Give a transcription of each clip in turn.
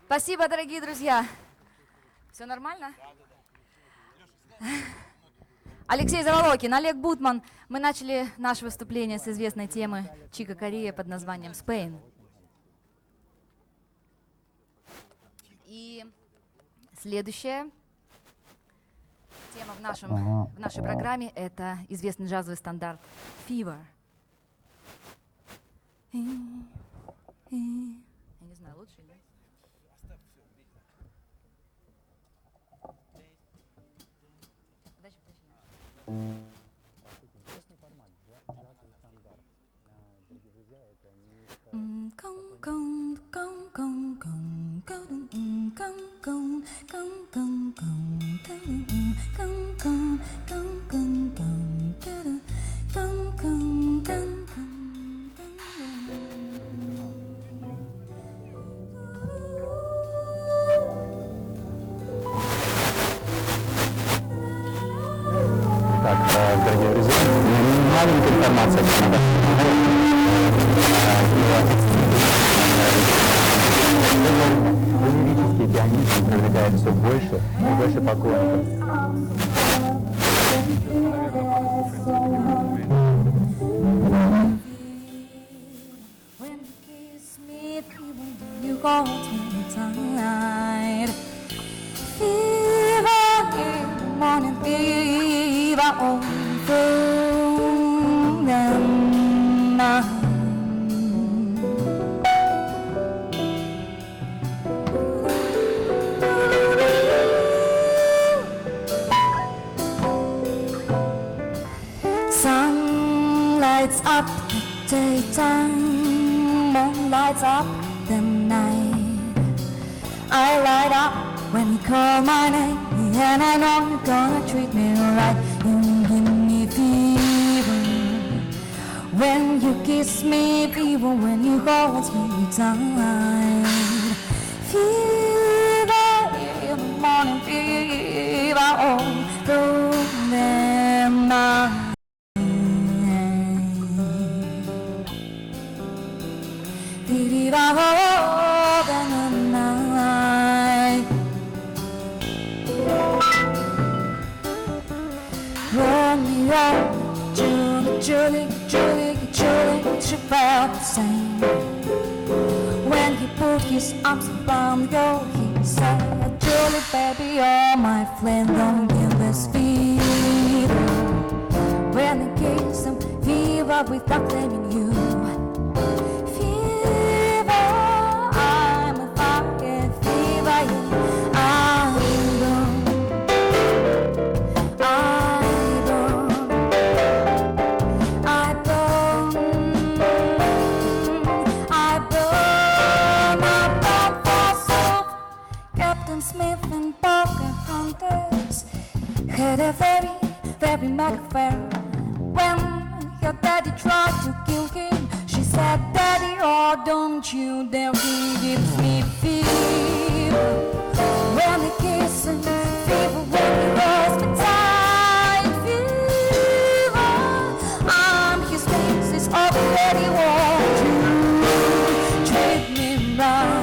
Спасибо, дорогие друзья. Все нормально? Алексей Заволокин, Олег Бутман. Мы начали наше выступление с известной темы Чика Корея под названием «Spain». И следующая тема в нашей программе — это известный джазовый стандарт «Fever». Я не знаю, лучше или нет? Дорогие друзья, маленькая информация. Лирический пианист привлекает все больше и больше поклонников. Fever lights up the daytime, moon lights up the night. I light up when you call my name, and I know you're gonna treat me right. You give me fever when you kiss me, fever when you hold me tight. Fever in the morning, fever all through the night. Fever all the night. Romeo, Julie, she felt the same. When he put his arms around you, he said, Julie, baby, you're my flame, don't give this fever. When I kiss him, fever without blaming you. Fever, I'm a fucking fever, Smith and Pocahontas had a very, very mad affair. When your daddy tried to kill him, she said, Daddy, oh, don't you dare, he gives me fever. When I kiss him, fever when he holds me tight. Fever, I'm his faces already want you. Treat me right.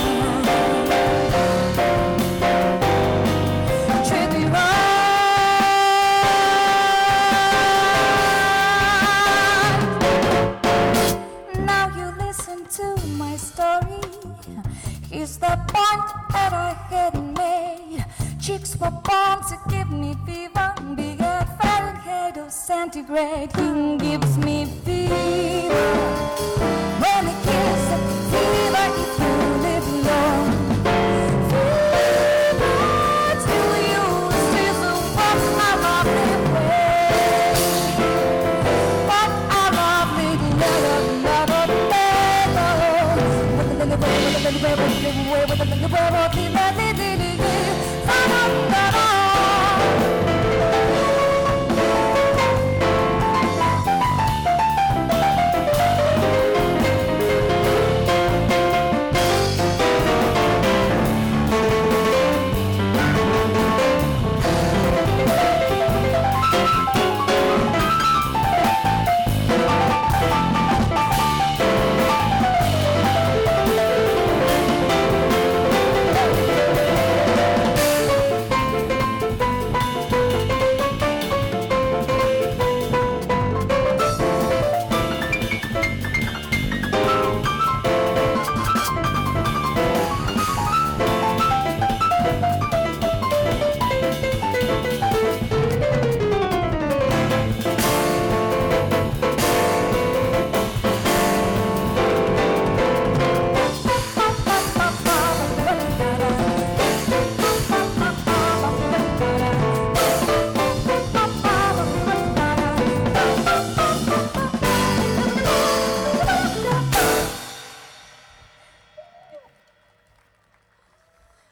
Here's the point that I hadn't made. Chicks were born to give me fever, big at Fahrenheit or centigrade. He gives me fever when I kiss him, fever if you live alone. Fever till you still so what I love that way. What I love little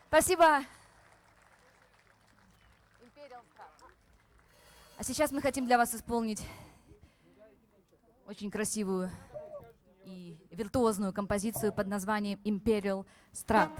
Спасибо. А сейчас мы хотим для вас исполнить очень красивую и виртуозную композицию под названием Imperial Strat.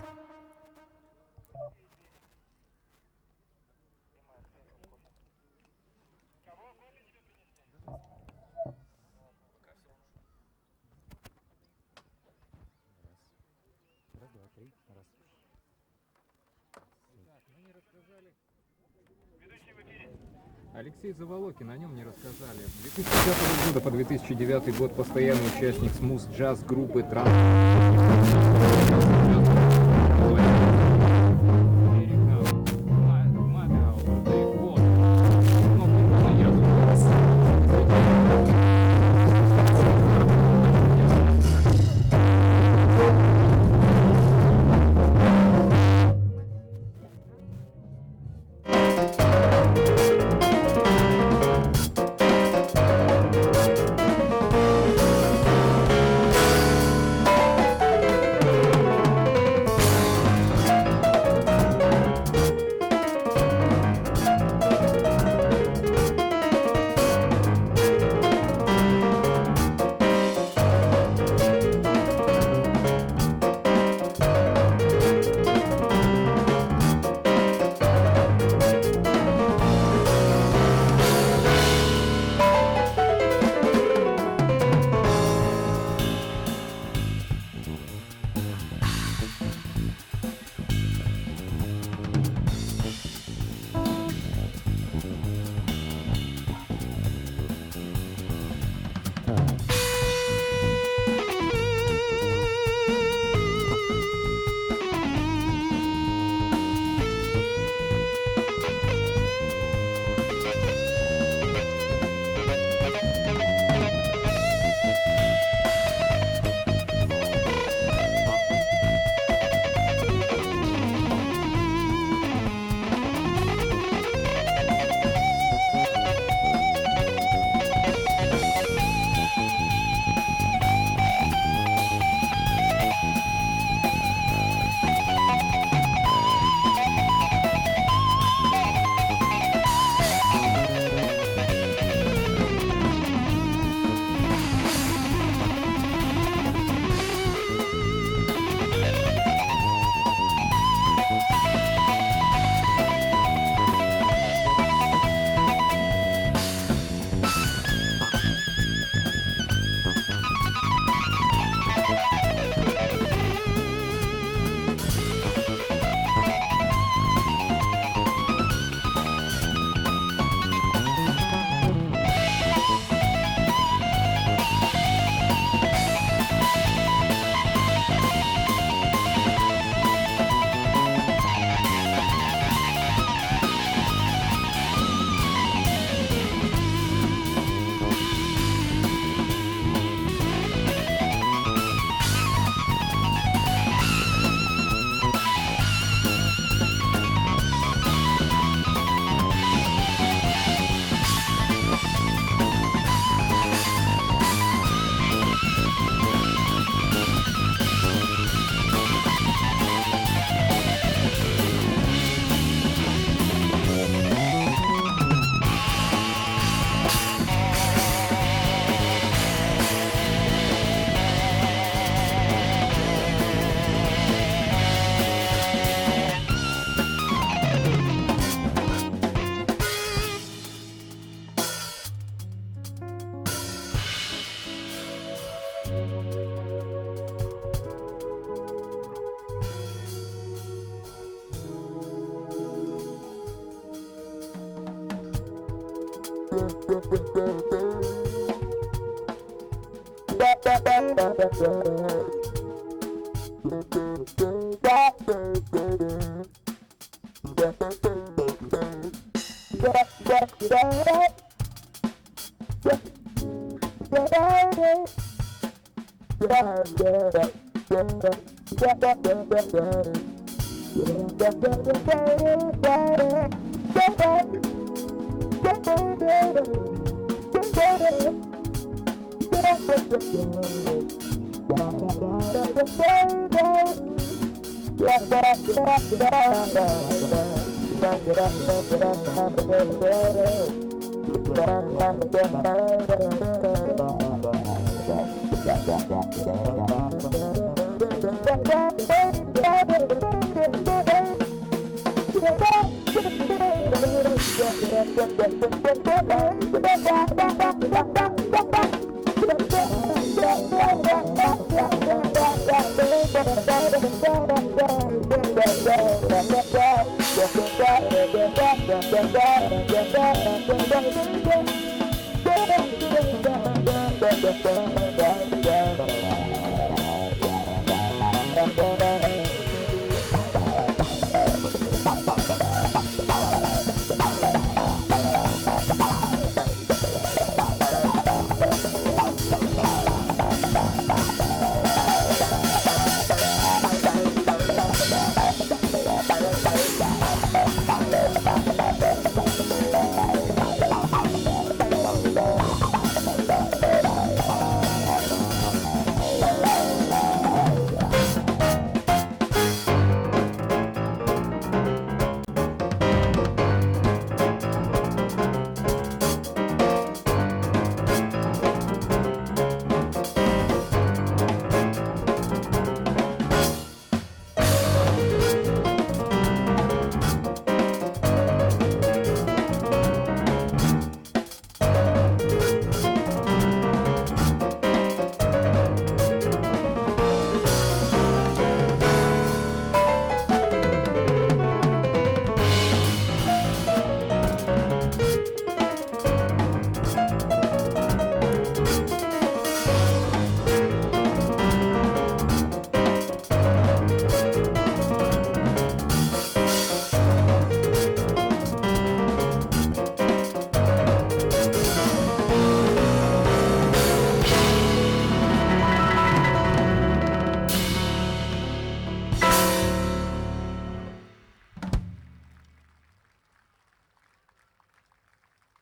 Алексей Заволокин, о нем не рассказали. С 2005 года по 2009 год постоянный участник смуз-джаз группы «Транс».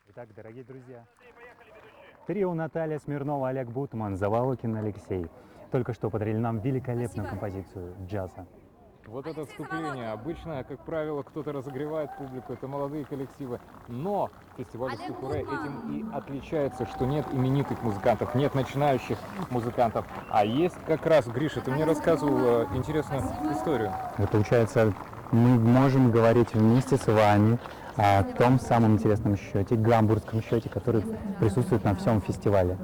Итак, дорогие друзья, трио Наталья Смирнова, Олег Бутман, Заволокин Алексей только что подарили нам великолепную композицию джаза. Вот это вступление. Обычно, как правило, кто-то разогревает публику, это молодые коллективы. Но фестиваль Устюг-Уре этим и отличается, что нет именитых музыкантов, нет начинающих музыкантов. А есть как раз, Гриша, ты мне рассказывал интересную историю. Вот получается, мы можем говорить вместе с вами о том самом интересном счете, гамбургском счете, который присутствует на всем фестивале.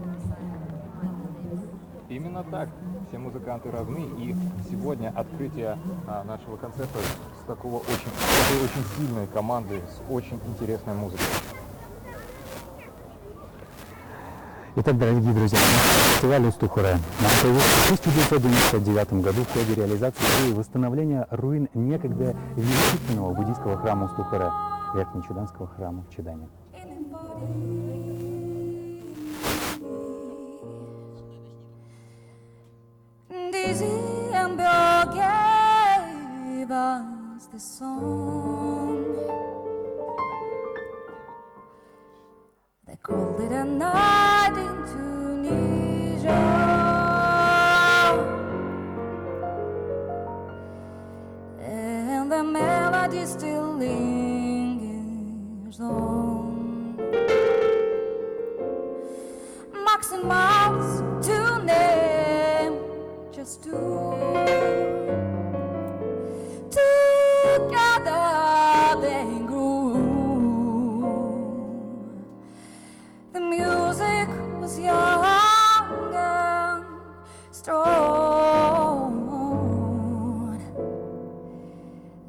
Именно так. Все музыканты равны, и сегодня открытие нашего концерта с такой очень сильной командой, с очень интересной музыкой. Итак, дорогие друзья, фестиваль Устюг-Уре нам появился в 1999 году в ходе реализации идеи восстановления руин некогда величественного буддийского храма Устюг-Уре, Верхнечуданского храма в Чудане. Gave us the song. They called it a night in Tunisia. And the melody still lingers on. Max and Mars to name just two. Together they grew. The music was young and strong,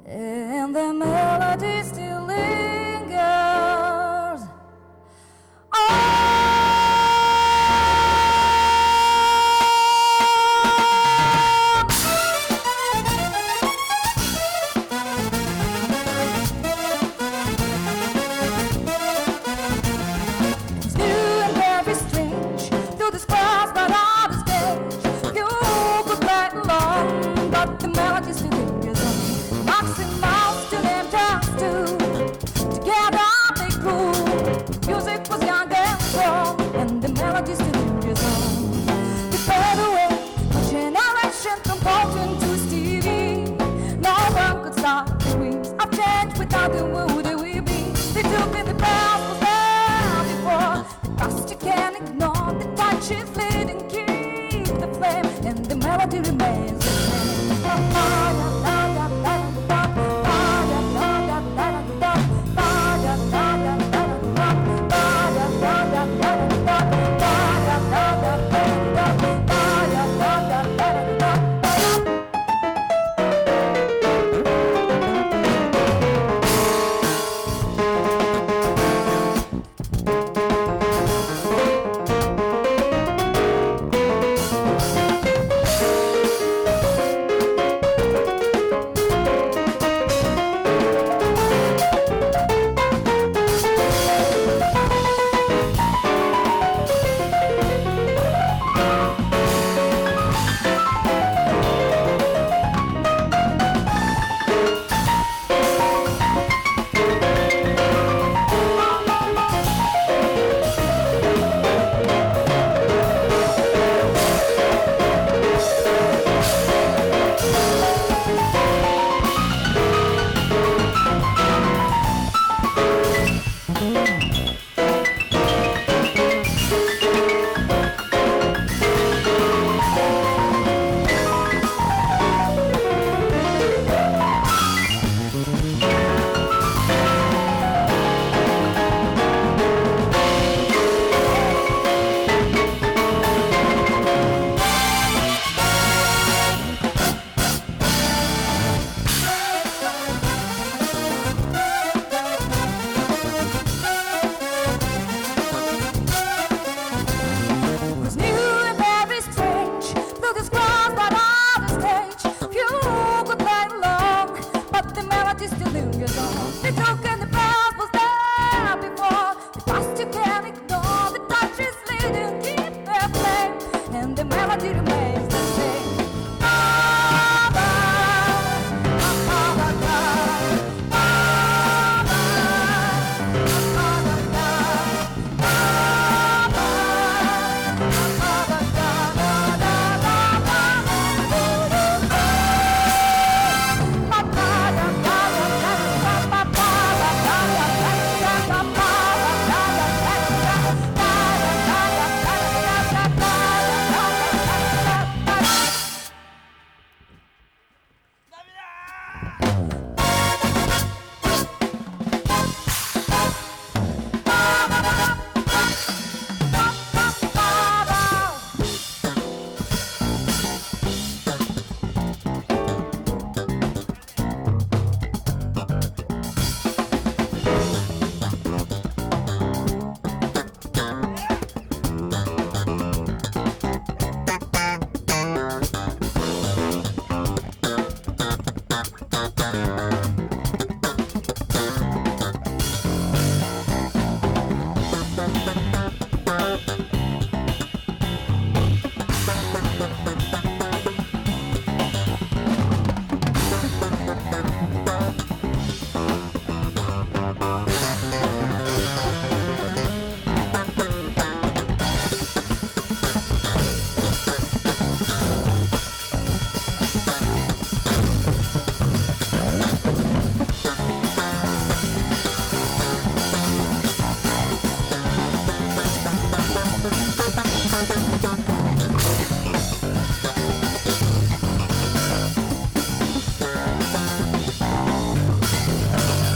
and the melody still lingers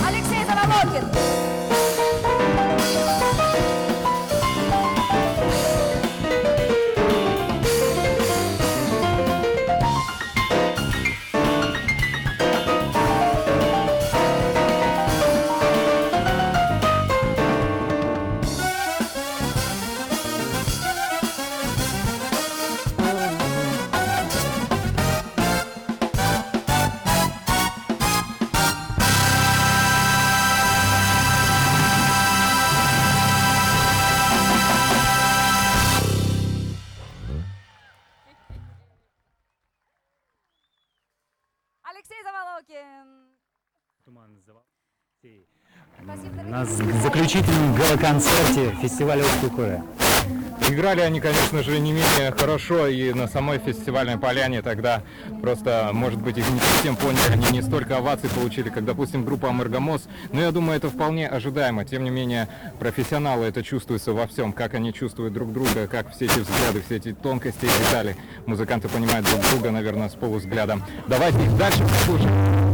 Алексей Заволокин. Алексей Заволокин. На заключительном гала-концерте фестиваля «Устуй-Хуре». Играли они, конечно же, не менее хорошо и на самой фестивальной поляне тогда просто, может быть, их не совсем поняли, они не столько оваций получили, как, допустим, группа Амаргамос, но я думаю, это вполне ожидаемо. Тем не менее, профессионалы, это чувствуется во всем, как они чувствуют друг друга, как все эти взгляды, все эти тонкости и детали. Музыканты понимают друг друга, наверное, с полувзглядом. Давайте их дальше послушаем.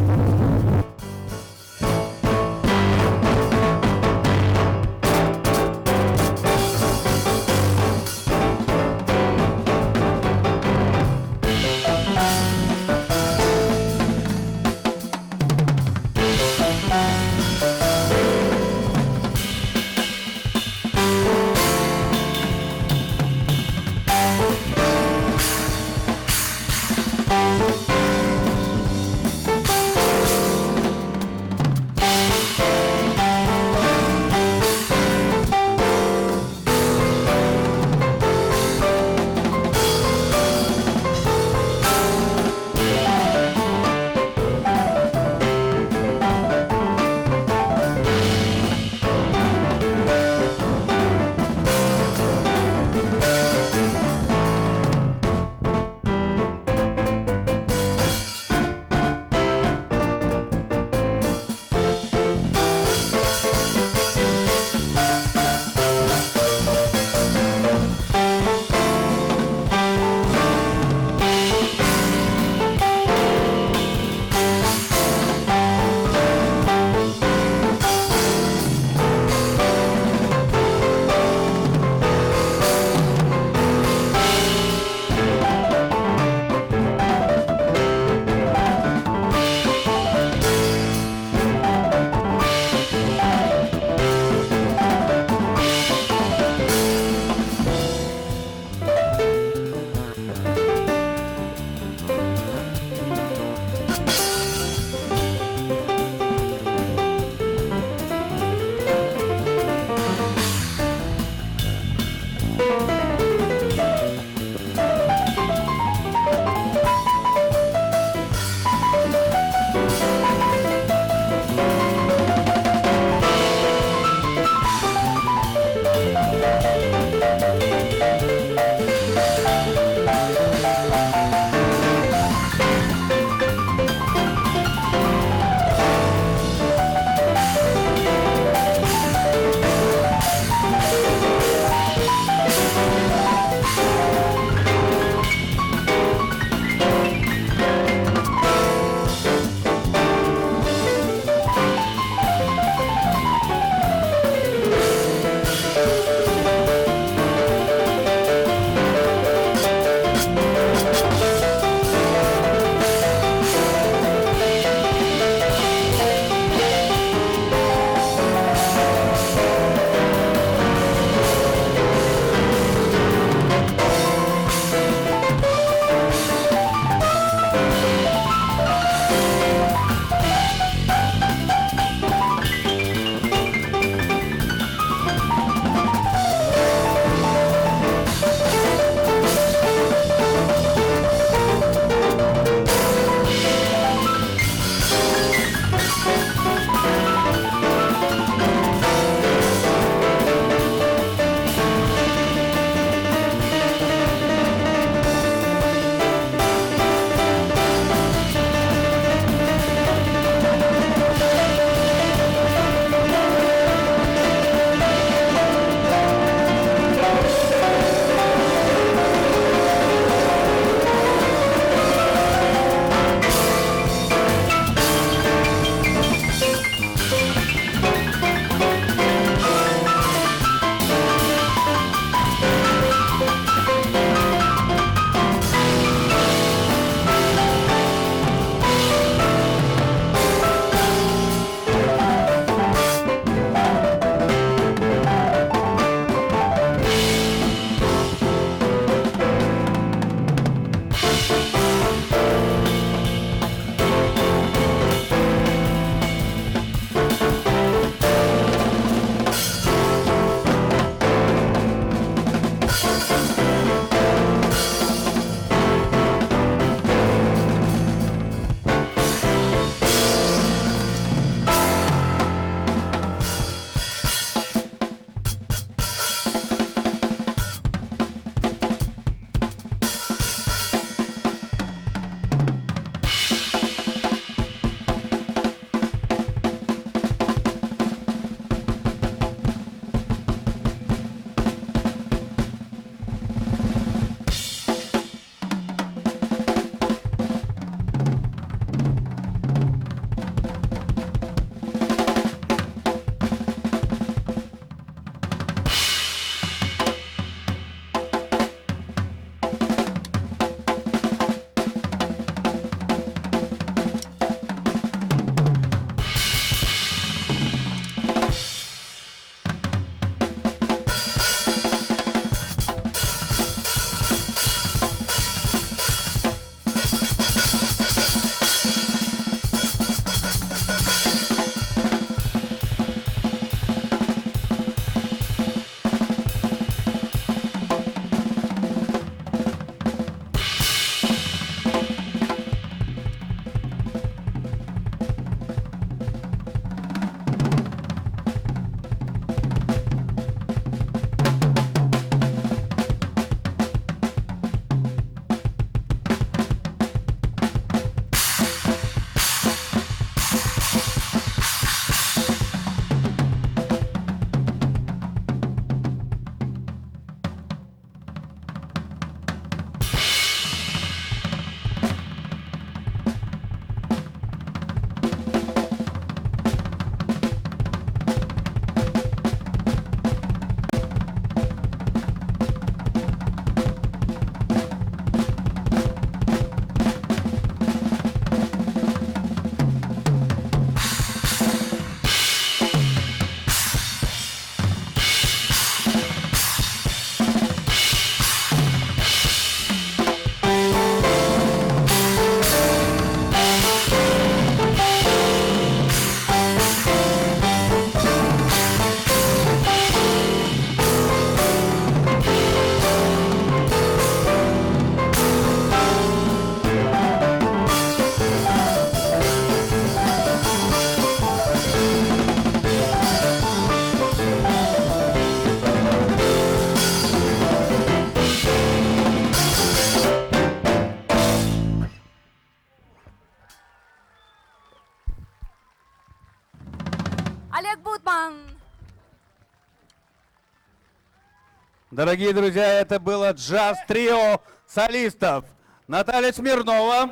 Дорогие друзья, это было джаз-трио солистов. Наталья Смирнова,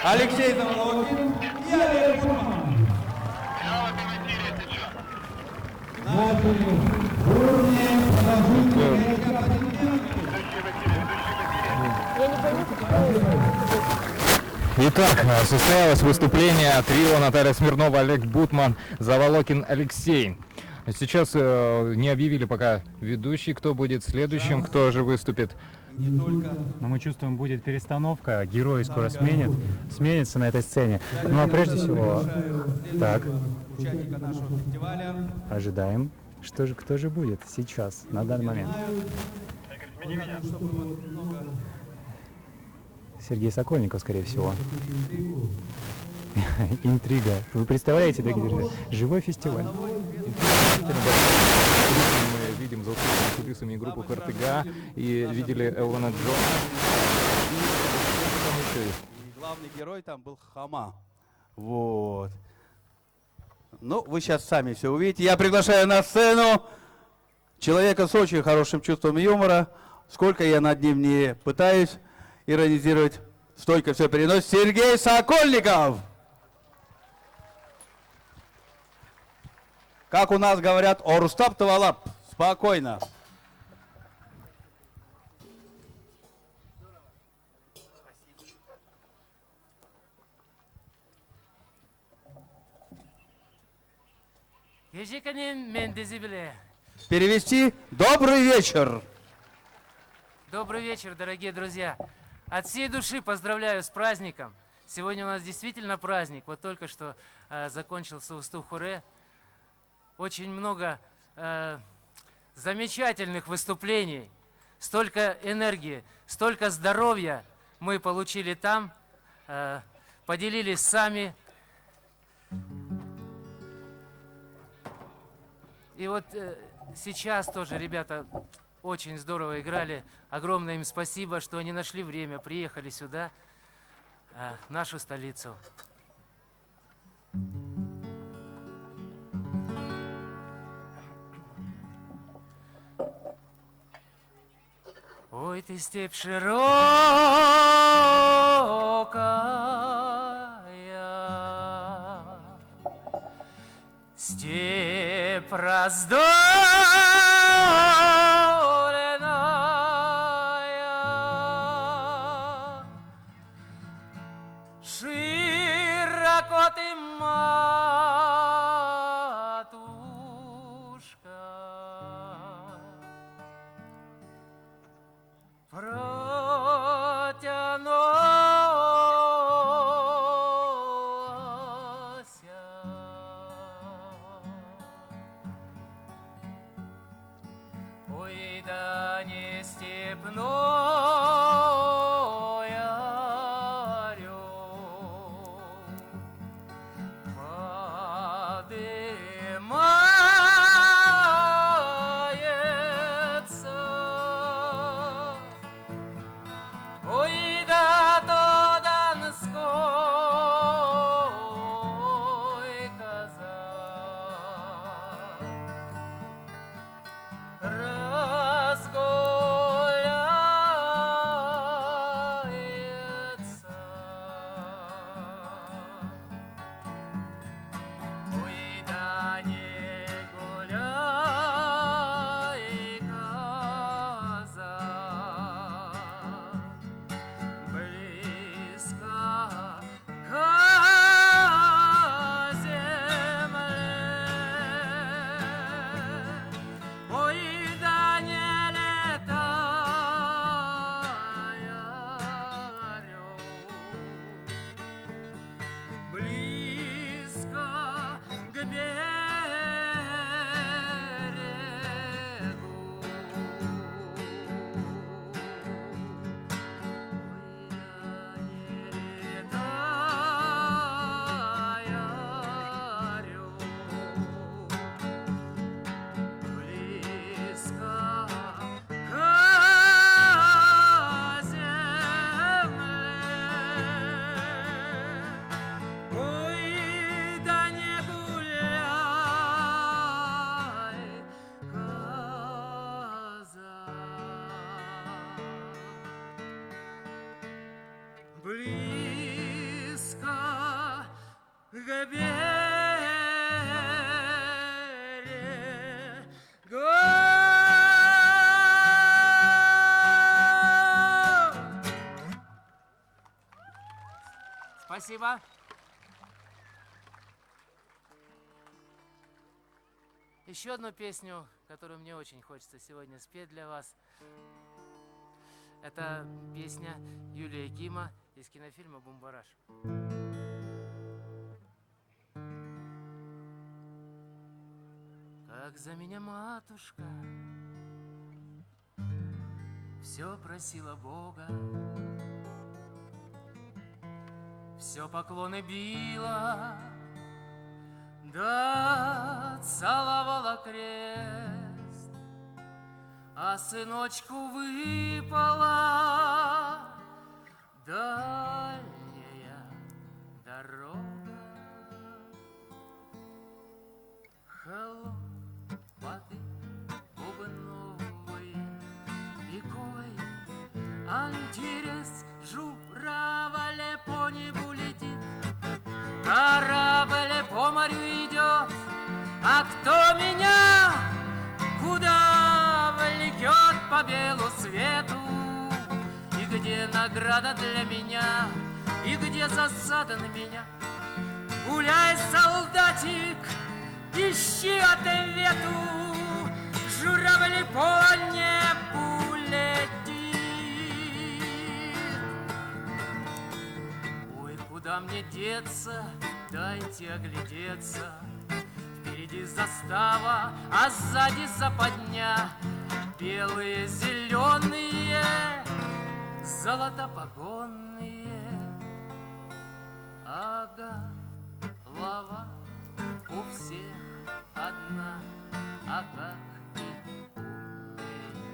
Алексей Заволокин и Олег Гутман. Итак, состоялось выступление трио Наталья Смирнова, Олег Бутман, Заволокин, Алексей. Сейчас не объявили пока ведущий, кто будет следующим, кто же выступит. Но мы чувствуем, будет перестановка, герои скоро сменятся на этой сцене. Ну а прежде всего, так, Участника нашего фестиваля. ожидаем, кто же будет сейчас, на данный момент. Сергей Сокольников, скорее всего. Интрига. Вы представляете, дорогие друзья, живой фестиваль. Мы видим за кулисами группу Кортега и видели Элвана Джона. И главный герой там был Хама. Вот. Ну, вы сейчас сами все увидите. Я приглашаю на сцену человека с очень хорошим чувством юмора. Сколько я над ним не пытаюсь иронизировать, столько все переносит. Сергей Сокольников! Как у нас говорят, Орустап Тавалап. Спокойно. Перевести «Добрый вечер». Добрый вечер, дорогие друзья. От всей души поздравляю с праздником. Сегодня у нас действительно праздник. Вот только что закончился Устух-Хуре. Очень много замечательных выступлений. Столько энергии, столько здоровья мы получили там. Поделились сами. И вот сейчас тоже ребята очень здорово играли. Огромное им спасибо, что они нашли время, приехали сюда, в нашу столицу. Ой, ты степь широкая, степь раздоренная, широко ты, матушка, протянулся. Ой, да не степной орел подымается. Ой, да то донской казак разгуляется. Ой, да не гуляй, казак, близко к земле. Ой, да близко к берегу. Спасибо. Еще одну песню, которую мне очень хочется сегодня спеть для вас. Это песня Юлии Кима из кинофильма «Бумбараш». Как за меня матушка все просила Бога, все поклоны била, да целовала крест, а сыночку выпала дальняя дорога. Хлопоты бубновые пикой, антирес журавле по небу летит, корабль по морю идет, а кто меня куда влекет по белу свету? И где награда для меня, и где засада на меня? Гуляй, солдатик, ищи ответу, журавли по небу летит. Ой, куда мне деться, дайте оглядеться. Впереди застава, а сзади западня. Белые, зеленые, золотопогонные. Ага, голова у всех одна, а как и у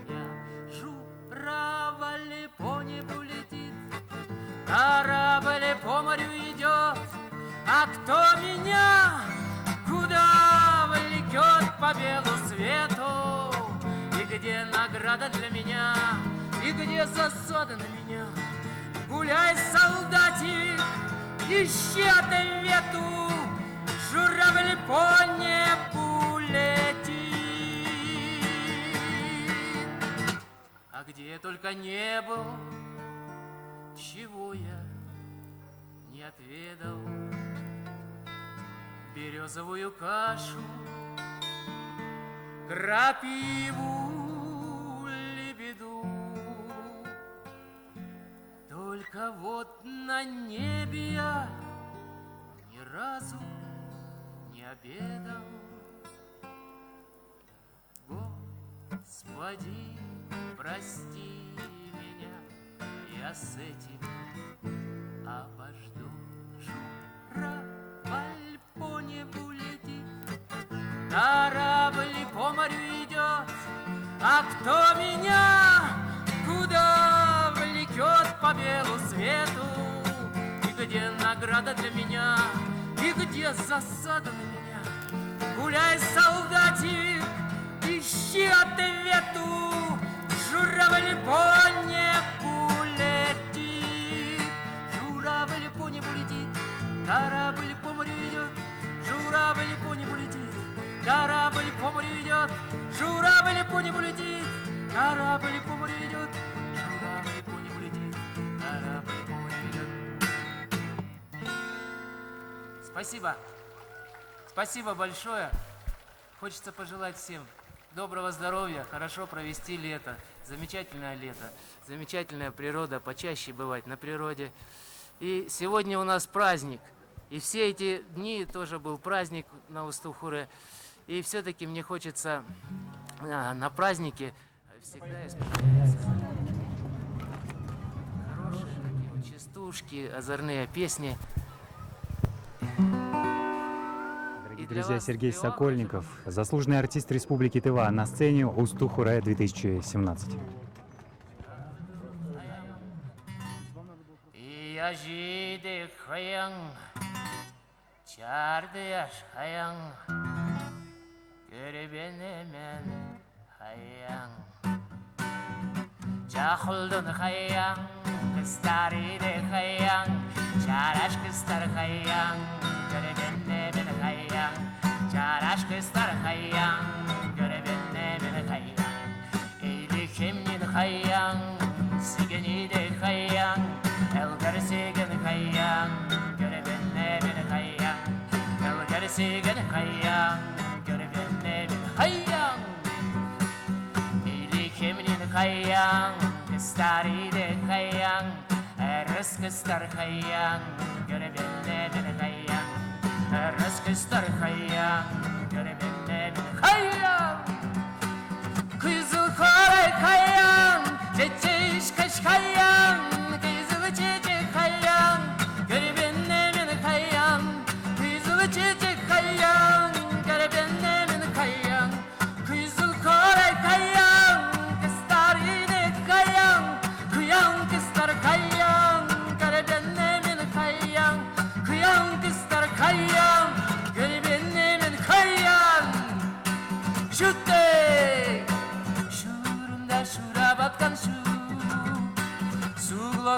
меня. Журавль по небу летит, корабль по морю идет, а кто меня куда влекет по белу свету? И где награда для меня, и где засада на меня? Гуляй, солдатик, ищи ответу, журавль по небу летит. А где только не был, чего я не отведал? Березовую кашу, крапиву, лебеду. Только вот на небе я ни разу не обедал. Господи, прости меня, я с этим обожду. Журавль по небу летит, корабль по морю идет, а кто меня куда влекет по белу свету? И где награда для меня, и где засада на меня? Гуляй, солдатик, ищи ответу, журавль по небу летит. Журавль по небу летит, корабль по морю идет, журавль по небу летит, корабль по морю идет, журавль по небу летит, корабль по морю идет, журавль по небу летит, корабль по морю идет. Спасибо. Спасибо большое. Хочется пожелать всем доброго здоровья, хорошо провести лето. Замечательное лето, замечательная природа, почаще бывать на природе. И сегодня у нас праздник. И все эти дни тоже был праздник на Усту-Хуре. И все-таки мне хочется на празднике всегда исполняться хорошие такие вот частушки, озорные песни. Дорогие друзья, Сергей Сокольников, заслуженный артист Республики Тыва, на сцене Усту-Хуре 2017. Яжиды хаян, чарды яш хаян, көрбенемен хаян. Ya huldun hayyan, kıstari de hayyan, çaraş kıstar hayyan, görebenne beni hayyan, çaraş kıstar hayyan, görebenne beni hayyan, eyli kemnin hayyan, sigeni de hayyan, elgar sigen hayyan, görebenne beni hayyan, elgar sigen hayyan, görebenne beni hayyan. Hayang, kestari de hayang, eres kestar hayang, görebenne beni hayang, eres kestar hayang, görebenne beni hayang. Kızıl kare hayang, çeçiş kaş hayang, kızıl çiçek hayang, görebenne beni hayang, kızıl çiçek hayang, görebenne beni hayang, kızıl kare hayang.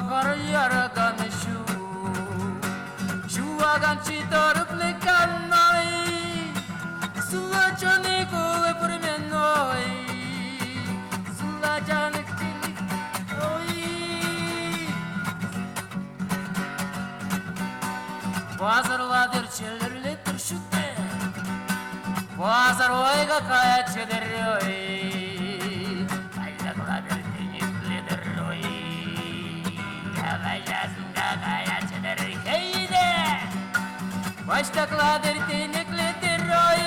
Kar yaragan şu agan çitarıp lekan noy, sulla çani kule purmen noy, sulla canik tilik noy. Pazarladır çelirletir şütte, pazar oyga kaya çelir oy. Baştakladır teneklidir oy,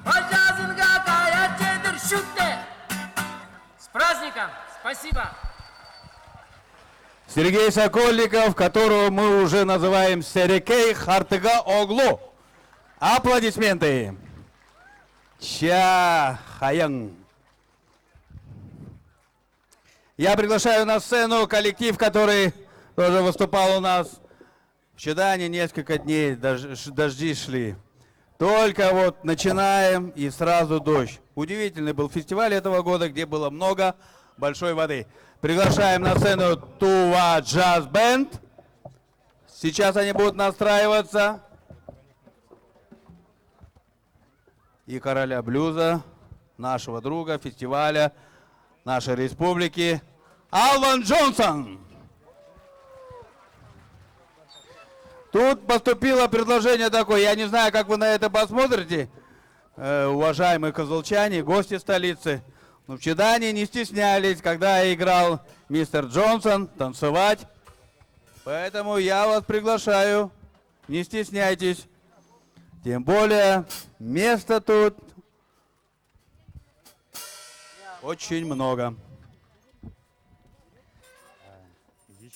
Пожалуйста, какая чедр шутте. С праздником! Спасибо! Сергей Сокольников, которого мы уже называем Серекей Хартыга Оглу. Аплодисменты. Ча Хаян. Я приглашаю на сцену коллектив, который тоже выступал у нас. В Чадане несколько дней дожди шли. Только вот начинаем и сразу дождь. Удивительный был фестиваль этого года, где было много большой воды. Приглашаем на сцену Тува Джаз Бенд. Сейчас они будут настраиваться. И короля блюза, нашего друга, фестиваля, нашей республики, Алван Джонсон. Тут поступило предложение такое, я не знаю, как вы на это посмотрите, уважаемые козылчане, гости столицы. Но в Чадане не стеснялись, когда играл мистер Джонсон, танцевать. Поэтому я вас приглашаю, не стесняйтесь. Тем более, места тут очень много.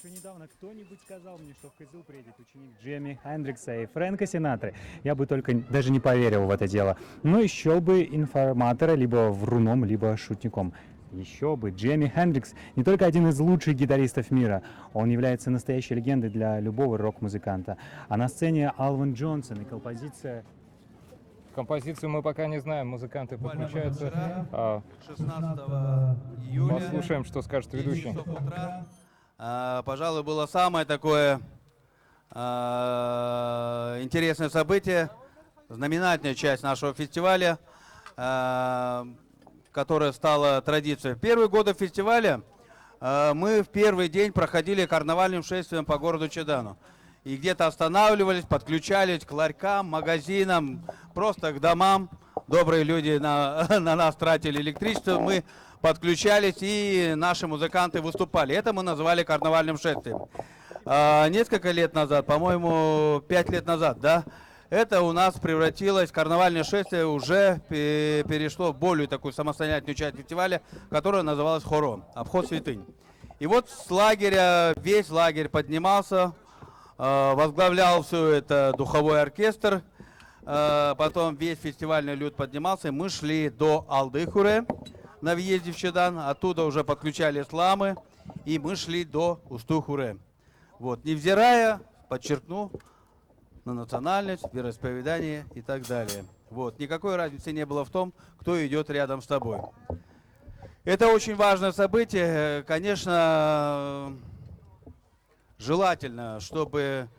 Еще недавно кто-нибудь сказал мне, что в Кызыл приедет ученик Джимми Хендрикса и Фрэнка Синатры. Я бы только даже не поверил в это дело. Но еще бы информатора либо вруном, либо шутником. Еще бы, Джимми Хендрикс не только один из лучших гитаристов мира, он является настоящей легендой для любого рок-музыканта. А на сцене Алван Джонсон и композиция... Композицию мы пока не знаем, музыканты подключаются. 16 июля. Послушаем, что скажет ведущий. Пожалуй, было самое такое интересное событие, знаменательная часть нашего фестиваля, которая стала традицией. В первые годы фестиваля мы в первый день проходили карнавальным шествием по городу Чадану. И где-то останавливались, подключались к ларькам, магазинам, просто к домам. Добрые люди на нас тратили электричество. Мы подключались, и наши музыканты выступали. Это мы называли карнавальным шествием. Несколько лет назад, по-моему, 5 лет назад, да, это у нас превратилось, карнавальное шествие уже перешло в более такую самостоятельную часть фестиваля, которая называлась хором, обход святынь. И вот с лагеря, весь лагерь поднимался, возглавлял все это духовой оркестр, потом весь фестивальный люд поднимался, и мы шли до Алдыхуре на въезде в Чадан, оттуда уже подключали сламы, и мы шли до Устухуре. Вот, невзирая, подчеркну, на национальность, вероисповедание и так далее. Вот, никакой разницы не было в том, кто идет рядом с тобой. Это очень важное событие. Конечно, желательно, чтобы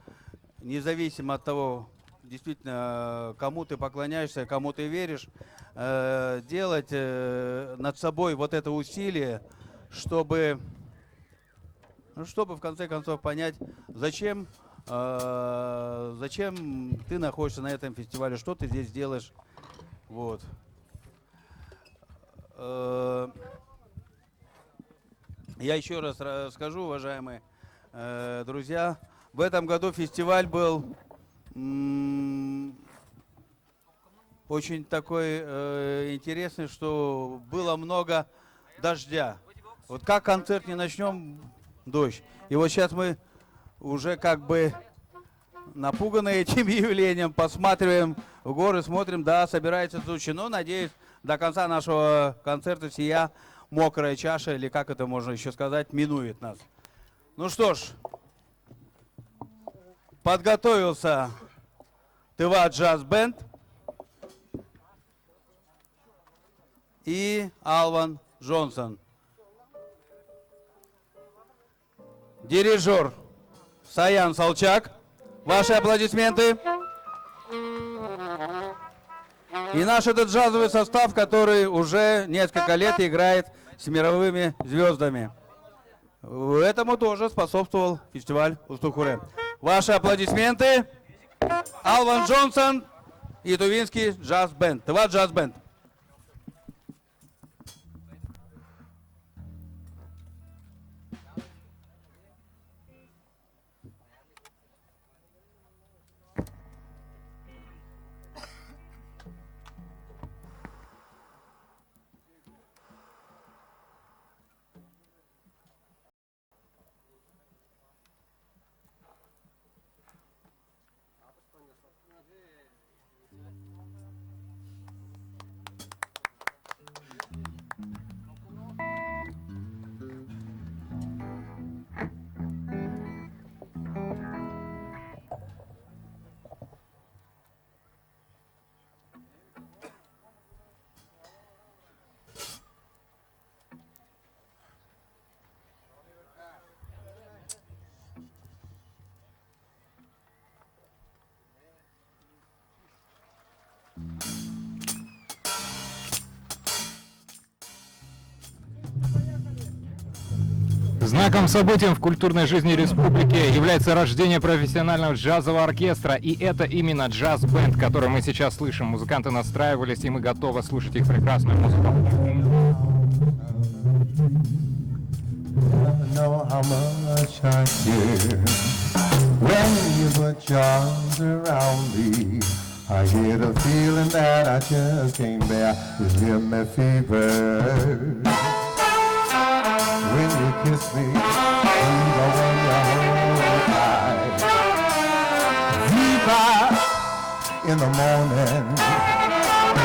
независимо от того, действительно, кому ты поклоняешься, кому ты веришь, делать над собой вот это усилие, чтобы в конце концов понять, зачем ты находишься на этом фестивале, что ты здесь делаешь. Вот. Я еще раз расскажу, уважаемые друзья, в этом году фестиваль был очень такой интересный, что было много дождя. Вот как концерт не начнем, дождь. И вот сейчас мы уже как бы напуганы этим явлением, посматриваем в горы, смотрим, да, собирается тучи. Но, надеюсь, до конца нашего концерта сия мокрая чаша, или как это можно еще сказать, минует нас. Ну что ж, подготовился Тыва Джаз Бенд и Алван Джонсон. Дирижер Саян Салчак. Ваши аплодисменты. И наш этот джазовый состав, который уже несколько лет играет с мировыми звездами. Этому тоже способствовал фестиваль Устух-Хуре. Ваши аплодисменты. Алван Джонсон и Тувинский джаз бенд. Тыва джаз бенд. Знаком событием в культурной жизни республики является рождение профессионального джазового оркестра, и это именно джаз-бенд, который мы сейчас слышим. Музыканты настраивались, и мы готовы слушать их прекрасную музыку. I get a feeling that I just can't bear. You give me fever when you kiss me, fever when you hold me tight. Fever in the morning,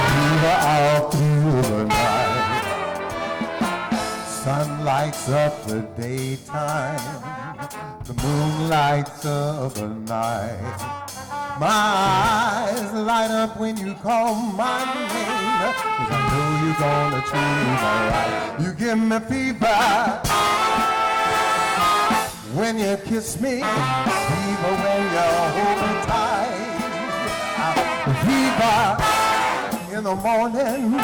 fever all through the night. Sun lights up the daytime, the moon lights up the night. My eyes light up when you call my name, 'cause I know you're gonna treat me right. You give me fever when you kiss me, fever when you hold me tight. Fever in the morning,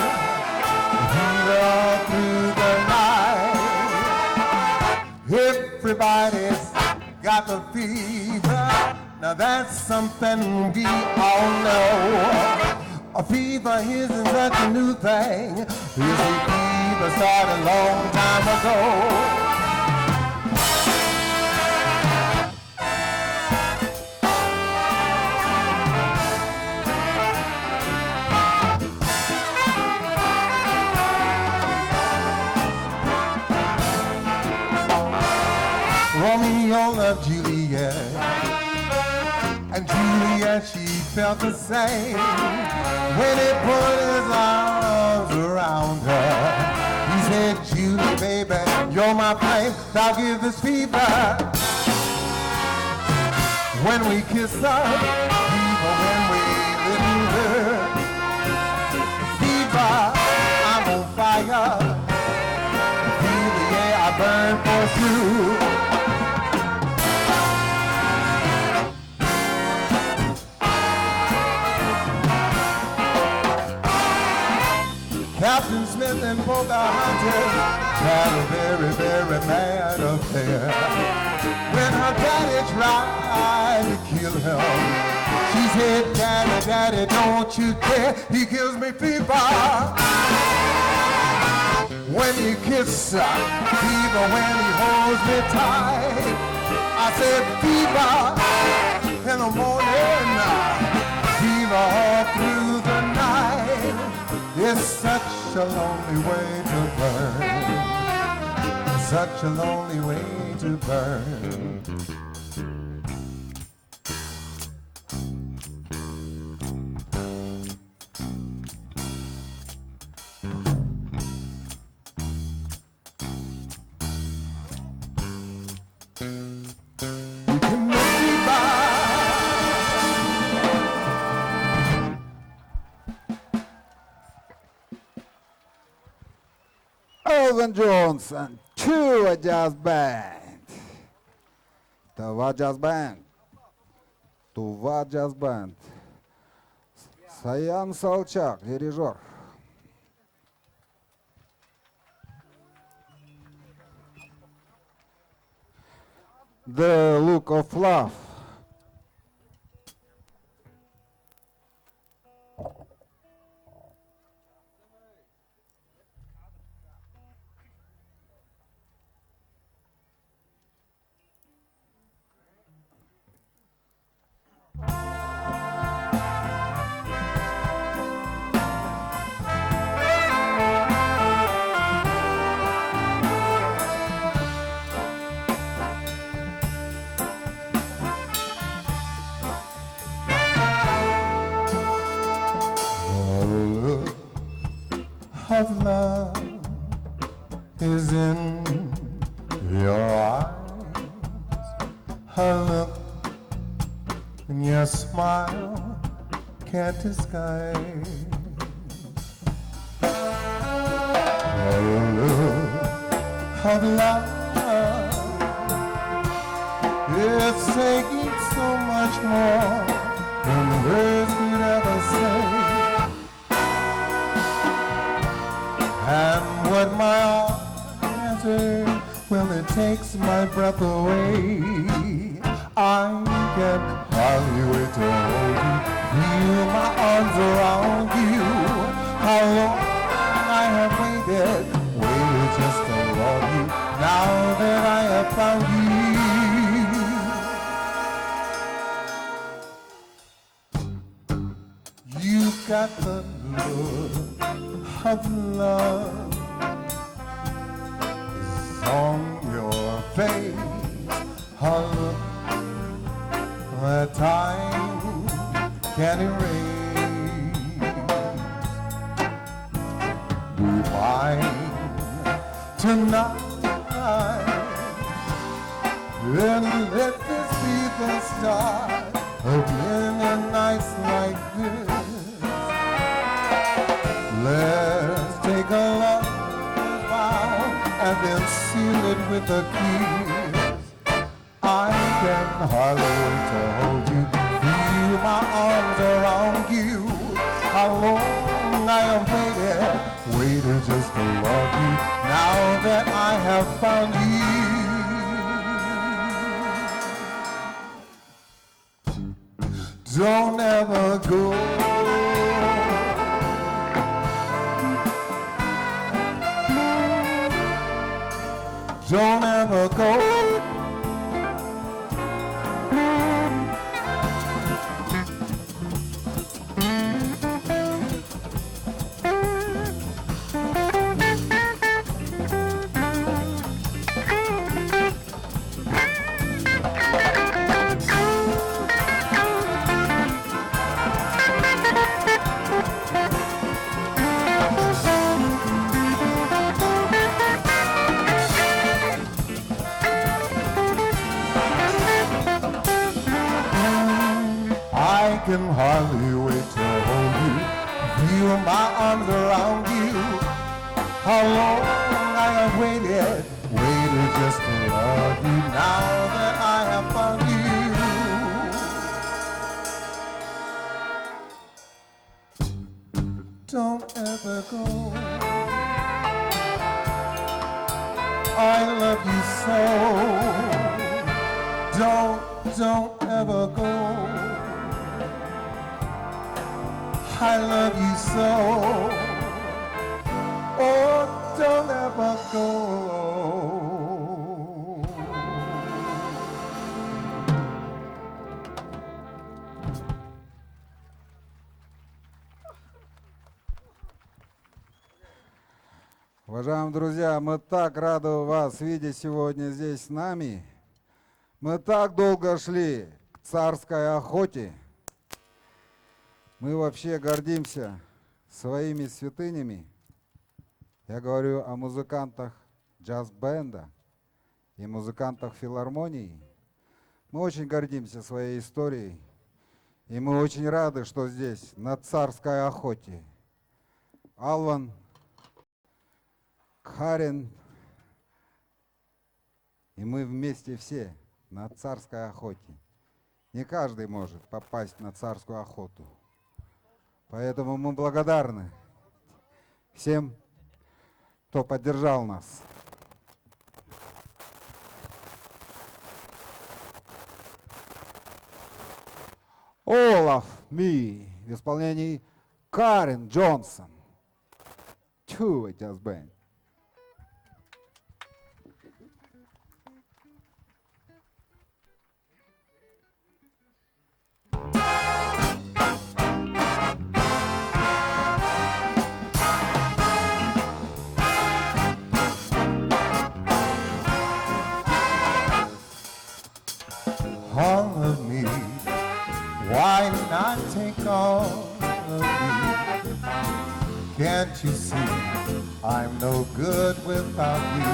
fever through the night. Everybody's got the fever. Now that's something we all know. A fever isn't such a new thing. You see, fever started a long time ago. Romeo loved Juliet, and Juliet, she felt the same when he put his arms around her. He said, Julie, baby, you're my flame, I'll give this fever. When we kiss her, fever when we live her. Fever, I'm on fire. I burn for you. Captain Smith and Pocahontas had a very, very mad affair. When her daddy tried to kill him, she said, Daddy, Daddy, don't you dare, he gives me fever. When he kisses, fever when he holds me tight. I said, fever in the morning, fever all through the night. It's such a lonely way to burn, such a lonely way to burn. You can make me buy. Elvin Jones and Tuva Jazz Band. Tuva Jazz Band. Tuva Jazz Band. Саян Салчак, дирижер. The Look of Love. Of love is in your eyes. Her look and your smile can't disguise. Her look of love is saying so much more than words could ever say. And what my heart answers, well, it takes my breath away. I can hardly wait to hold you, feel my arms around you. How long I have waited just to love you, now that I have found you. You've got the look of love is on your face, a look that time can erase. Be mine tonight, and let this be the start of many nights like this. Let's take a lover's vow and then seal it with a kiss. I can hardly wait to hold you, feel my arms around you. How long I have waited just to love you, now that I have found you. Don't ever go. Don't ever go. I can hardly wait to hold you, feel my arms around you. How long I have waited just to love you now that I have found you. Don't ever go. I love you so. Don't ever go. I love you so. Oh, don't ever go. Уважаемые друзья, мы так рады вас видеть сегодня здесь с нами. Мы так долго шли к царской охоте. Мы вообще гордимся своими святынями. Я говорю о музыкантах джаз-бенда и музыкантах филармонии. Мы очень гордимся своей историей. И мы очень рады, что здесь, на царской охоте, Алван, Карен, и мы вместе все на царской охоте. Не каждый может попасть на царскую охоту. Поэтому мы благодарны всем, кто поддержал нас. All of Me в исполнении Карен Джонсон. Two Jazz Band. All of me, why not take all of me? Can't you see I'm no good without you?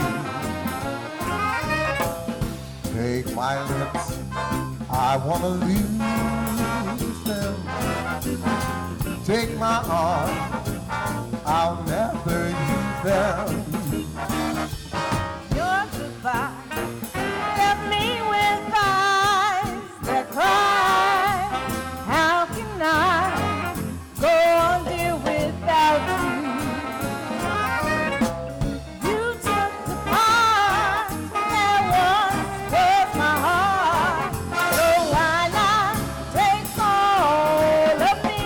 Take my lips, I wanna lose them. Take my arms, I'll never use them. Your goodbye left me with eyes that cry. How can I go on, dear, without you? You took the part that once was my heart. So why not take all of me?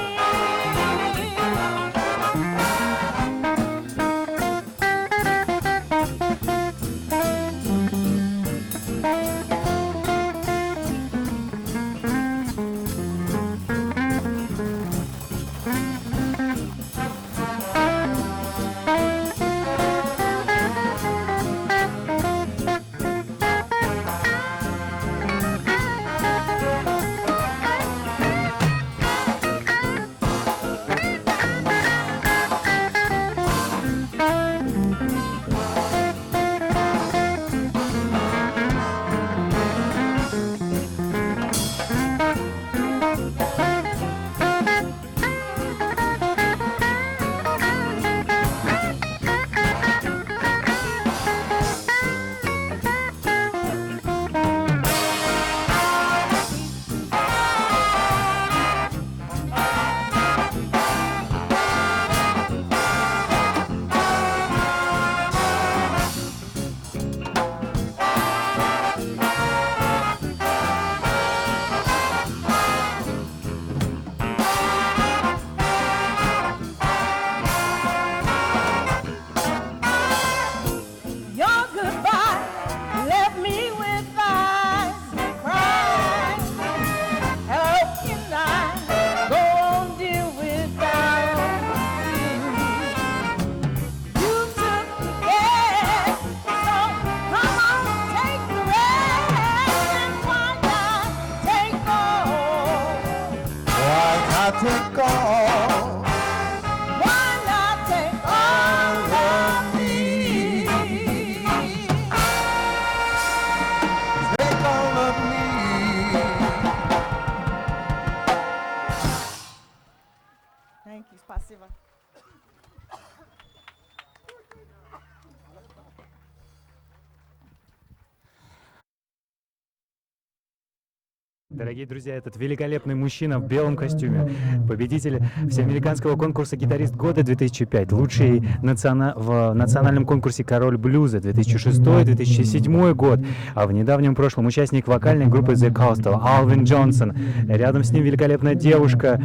Дорогие друзья, этот великолепный мужчина в белом костюме, победитель всеамериканского конкурса «Гитарист года» 2005, лучший в национальном конкурсе «Король блюза» 2006-2007 год, а в недавнем прошлом участник вокальной группы The Coastal Алвин Джонсон. Рядом с ним великолепная девушка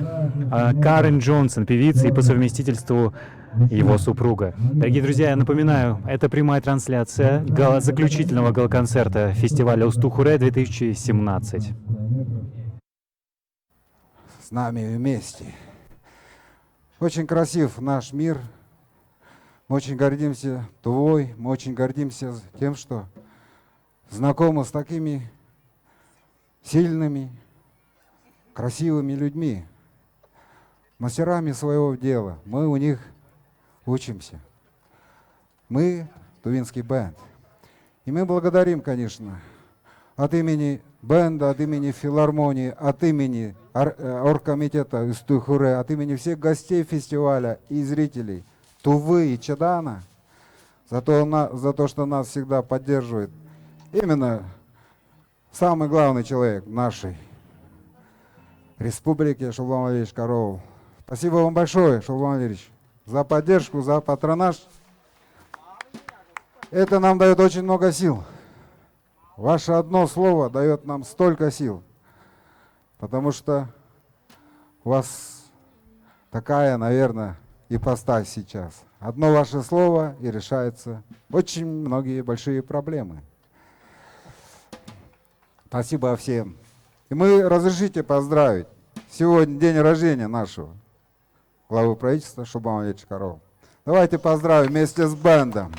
Карен Джонсон, певица и по совместительству его супруга. Дорогие друзья, я напоминаю, это прямая трансляция заключительного гала-концерта фестиваля Усту-Хуре 2017. С нами вместе. Очень красив наш мир. Мы очень гордимся Тувой, мы очень гордимся тем, что знакомы с такими сильными, красивыми людьми, мастерами своего дела. Мы у них учимся. Мы Тувинский бенд. И мы благодарим, конечно, от имени бенда, от имени филармонии, от имени оргкомитета Усту-Хуре, от имени всех гостей фестиваля и зрителей Тувы и Чадана за то, что нас всегда поддерживает. Именно самый главный человек нашей республики Шолбан Валерьевич Караул. Спасибо вам большое, Шолбан Валерьевич, за поддержку, за патронаж. Это нам дает очень много сил. Ваше одно слово дает нам столько сил, потому что у вас такая, наверное, ипостась сейчас. Одно ваше слово, и решаются очень многие большие проблемы. Спасибо всем. И мы разрешите поздравить. Сегодня день рождения нашего главы правительства Шолбан Валерьевича Караул. Давайте поздравим вместе с бендом.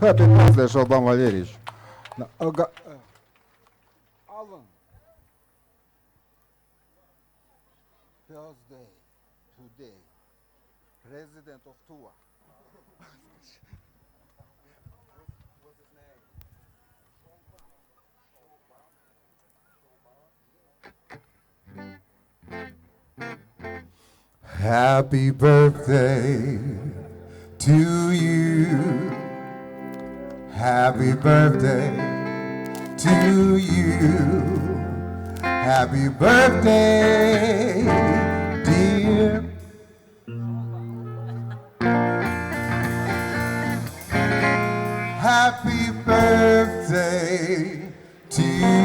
Happy birthday, Шолбан Валерьевич. Alan. Birthday today. President of Tuva. Happy birthday to you. Happy birthday to you. Happy birthday, dear. Happy birthday to you.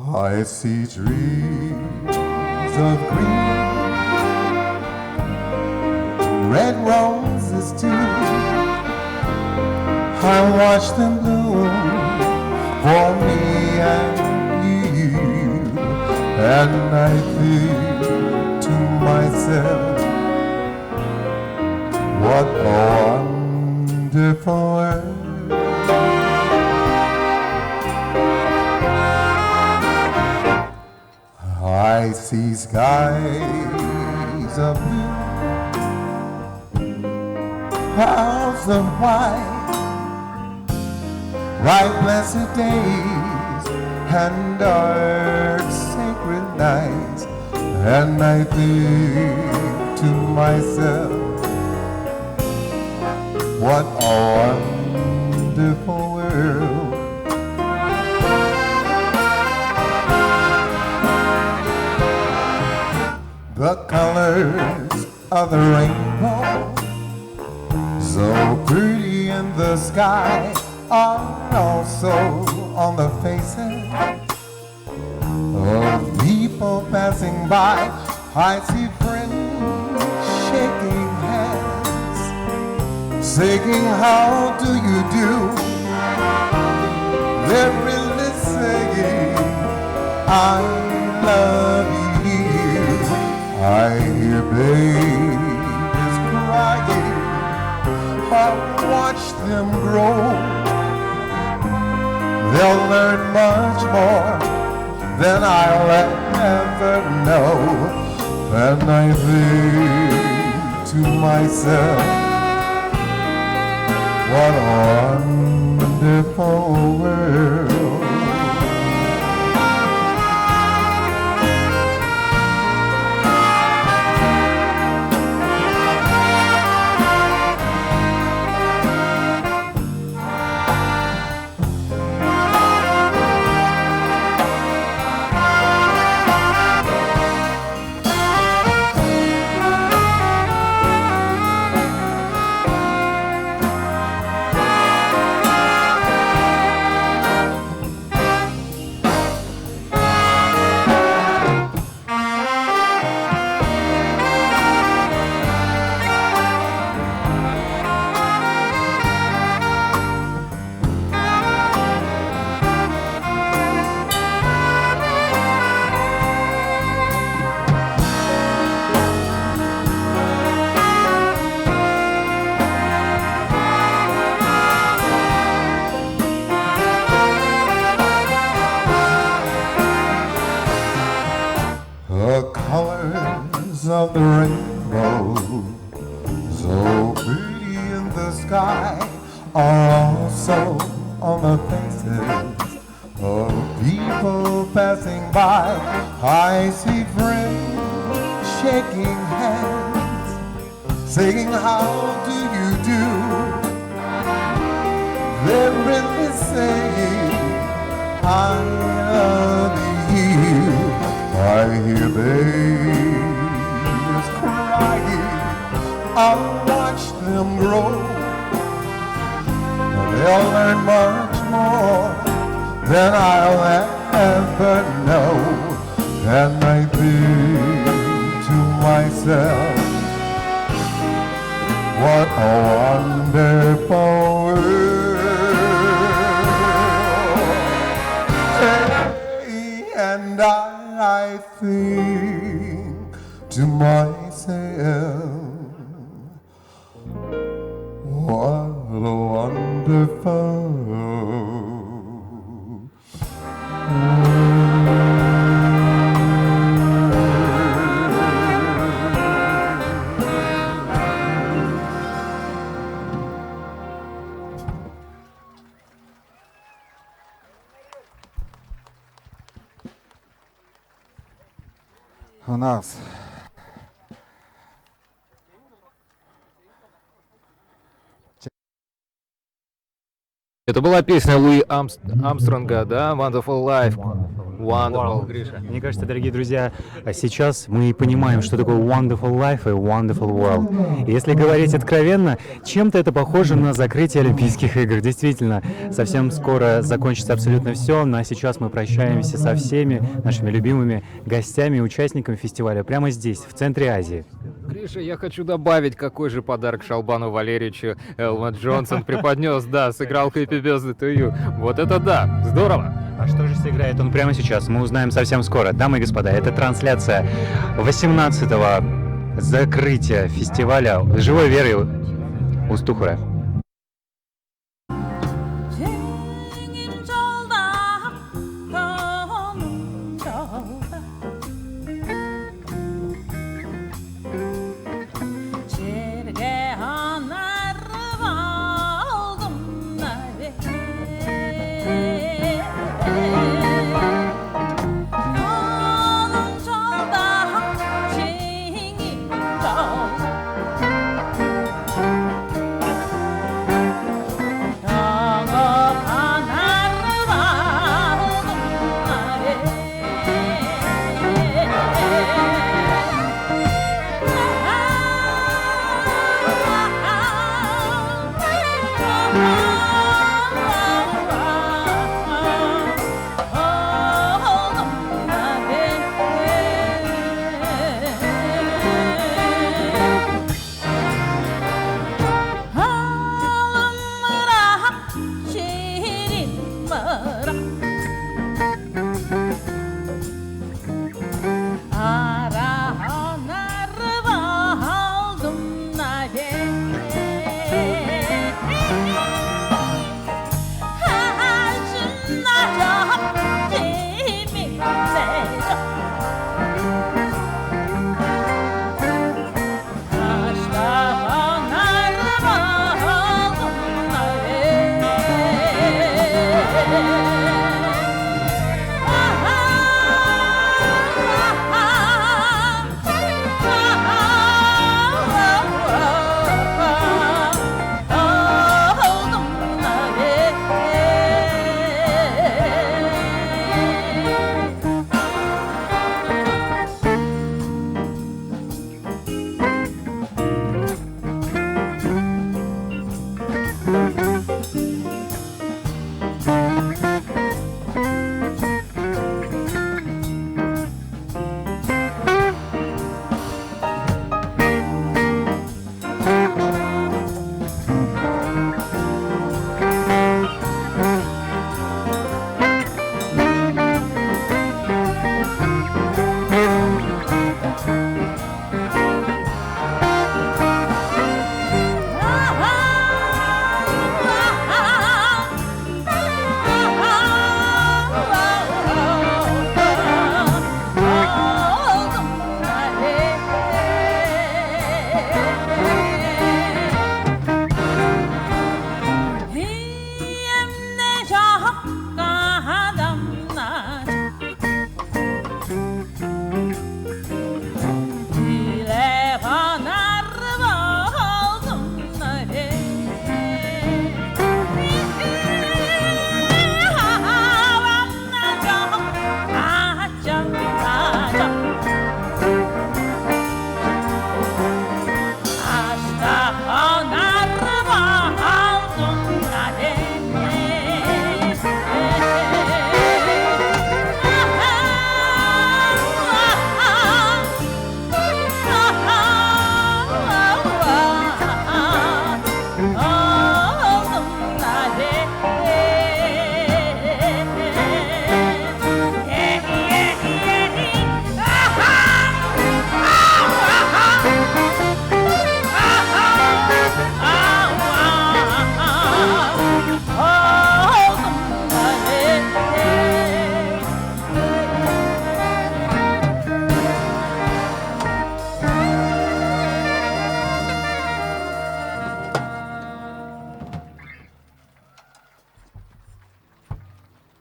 I see trees of green, red roses too. I watch them bloom for me and you, and I think to myself, what a wonderful world. I see skies of blue, clouds of white, bright blessed days and dark sacred nights, and I think to myself, what a wonderful world. The colors of the rainbow, so pretty in the sky, are also on the faces of people passing by. I see friends shaking hands, saying, how do you do? They're really saying, I love you. I hear babies crying, I watch them grow. they'll learn much more than I'll ever know. And I think to myself, what a wonderful world. The colors of the rainbow, so pretty in the sky, are also on the faces of people passing by. I see friends shaking hands, saying how do you do. They're really saying I love you. I hear babies crying, I'll watch them grow, and they'll learn much more than I'll ever know. And I think to myself, what a wonderful world. Hey, and I think to myself, what a wonderful У нас Это была песня Луи Армстронга, да? Wonderful Life. Wonderful, Гриша. Мне кажется, дорогие друзья, сейчас мы понимаем, что такое wonderful life и wonderful world. И если говорить откровенно, чем-то это похоже на закрытие Олимпийских игр. Действительно, совсем скоро закончится абсолютно все, но сейчас мы прощаемся со всеми нашими любимыми гостями и участниками фестиваля прямо здесь, в центре Азии. Гриша, я хочу добавить, какой же подарок Шалбану Валерьевичу Элмон Джонсон преподнес. Да, сыграл Happy Birthday to You. Вот это да, здорово. А что же сыграет он прямо сейчас? Мы узнаем совсем скоро. Дамы и господа, это трансляция 18-го закрытия фестиваля «Живой верой» Устух-Хуре.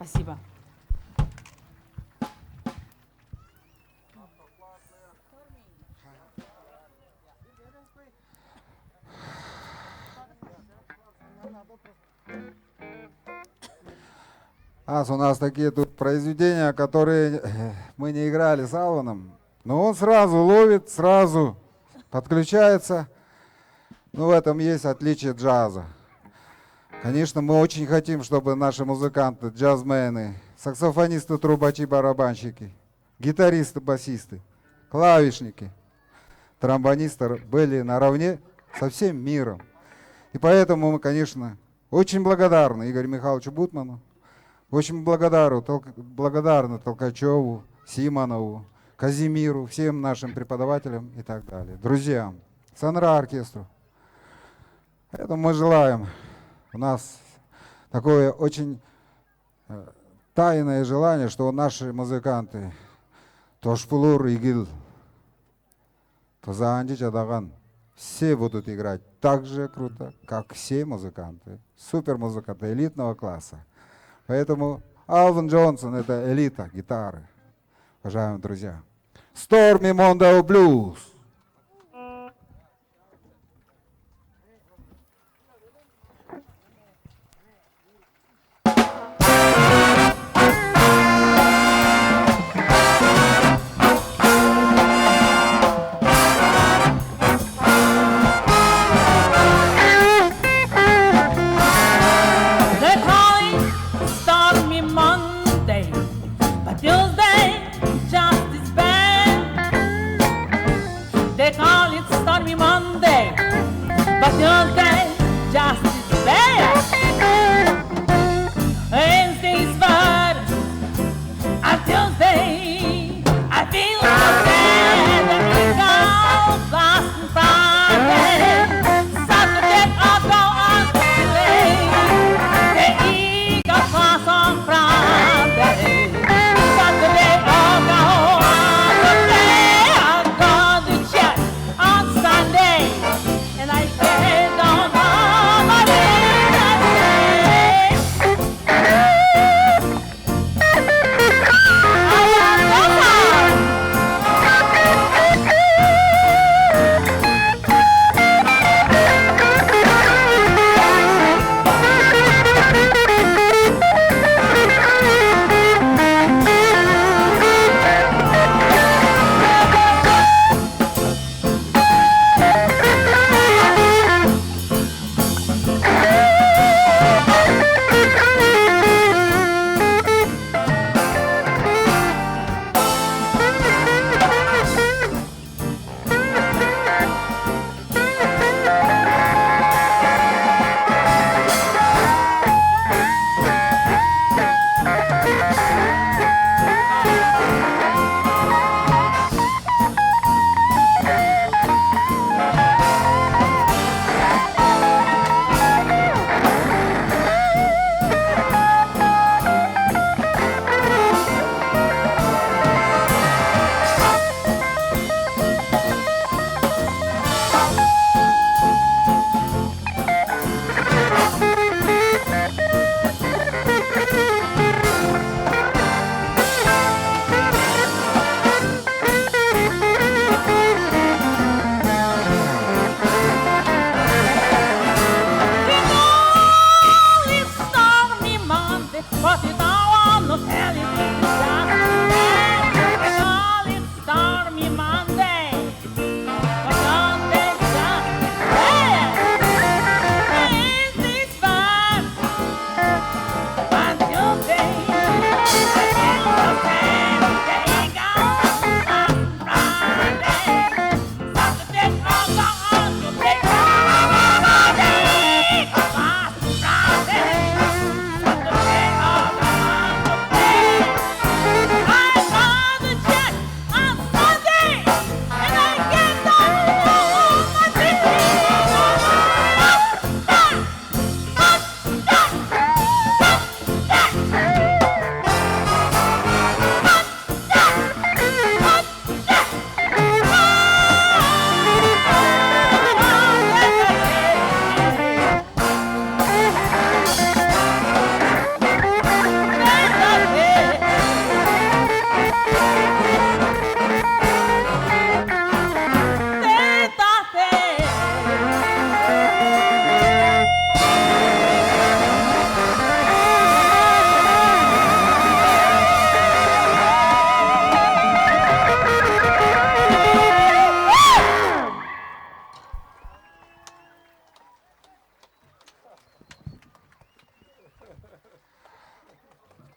Спасибо. У нас такие тут произведения, которые мы не играли с Алваном, но он сразу ловит, сразу подключается. Ну, в этом есть отличие джаза. Конечно, мы очень хотим, чтобы наши музыканты, джазмены, саксофонисты, трубачи, барабанщики, гитаристы, басисты, клавишники, тромбонисты были наравне со всем миром. И поэтому мы, конечно, очень благодарны Игорю Михайловичу Бутману, очень благодарны Толкачеву, Симонову, Казимиру, всем нашим преподавателям и так далее, друзьям, Сонора-оркестру. Поэтому мы желаем, у нас такое очень тайное желание, что наши музыканты Тошпулур Игил, Тазаанди Чадаган, все будут играть так же круто, как все музыканты, супермузыканты элитного класса. Поэтому Алвин Джонсон — это элита гитары, уважаемые друзья. Stormy Monday Blues.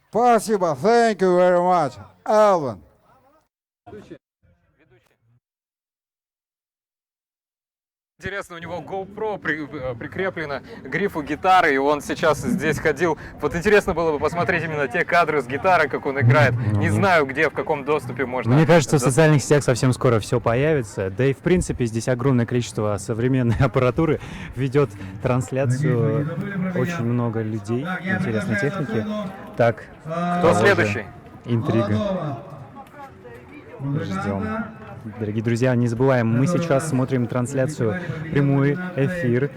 Спасибо. Thank you very much. Alvin. Интересно, у него GoPro прикреплено к грифу гитары, и он сейчас здесь ходил. Вот интересно было бы посмотреть именно те кадры с гитарой, как он играет. Не знаю, где, в каком доступе можно. Мне кажется, в социальных сетях совсем скоро все появится. Да и, в принципе, здесь огромное количество современной аппаратуры ведет трансляцию. Очень много людей, интересной техники. Так, Кто следующий? интрига. Ждем. Дорогие друзья, не забываем, мы сейчас смотрим трансляцию, прямой эфир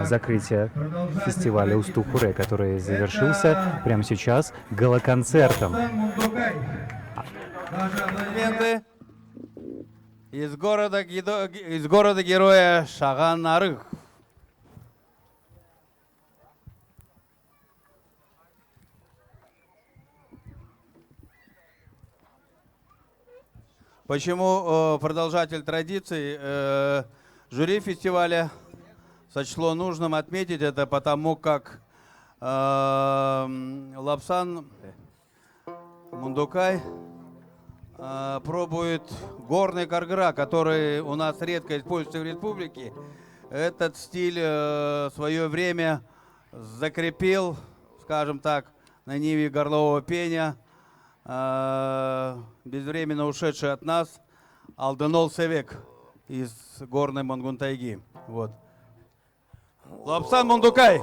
закрытия фестиваля Устух-Хуре, который завершился прямо сейчас галоконцертом. Аплодисменты из города-героя Шаган-Нарых. Почему продолжатель традиций жюри фестиваля сочло нужным отметить это, потому как Лапсан Мундукай пробует горный каргра, который у нас редко используется в республике. Этот стиль в свое время закрепил, скажем так, на ниве горлового пения, безвременно ушедший от нас Алденол Севек из горной Мангунтайги. Вот. Лапсан Мундукай.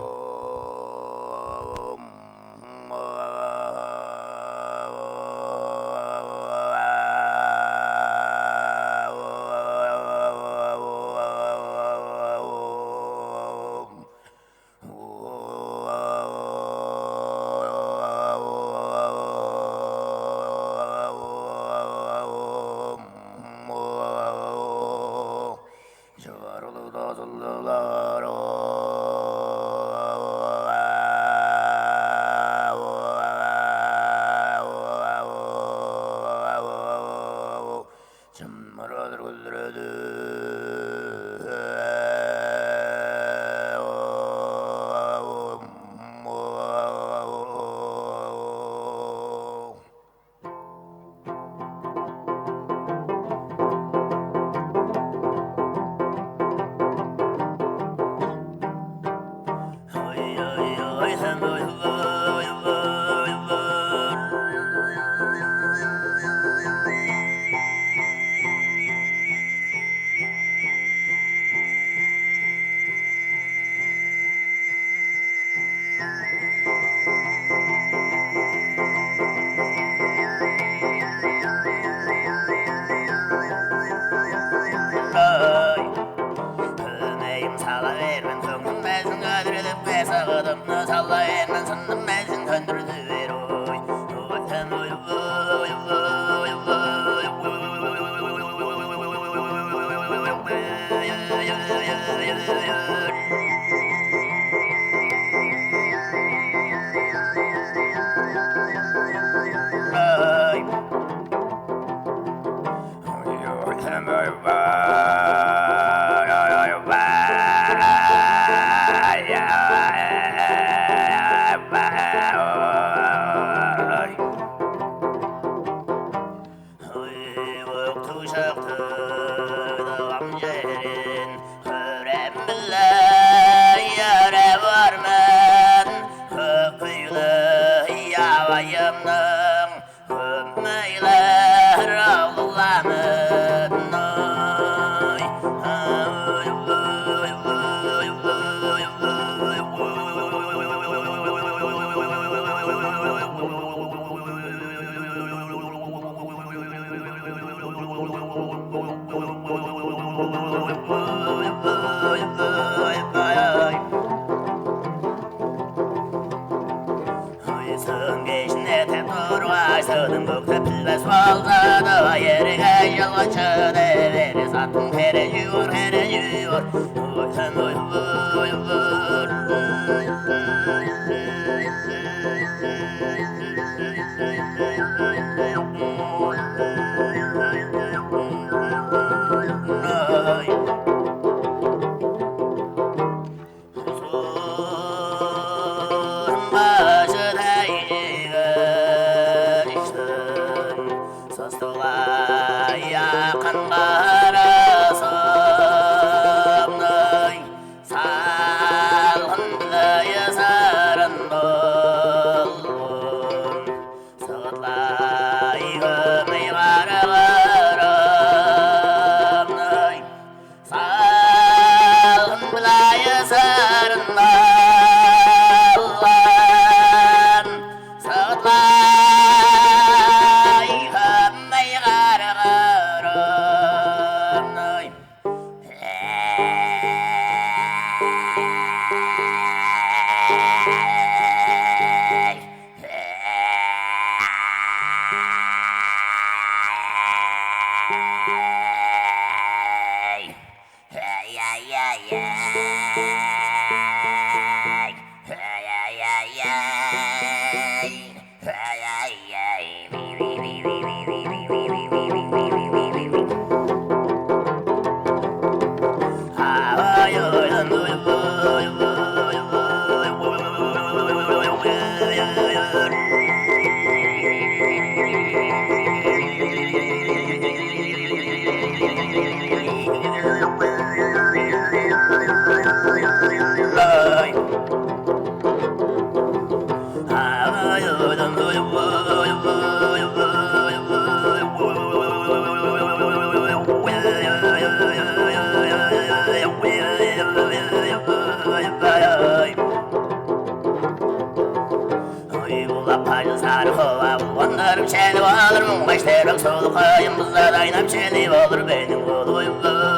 işlerim solukayım Buzlar aynap çeni olur benim kol Oy oy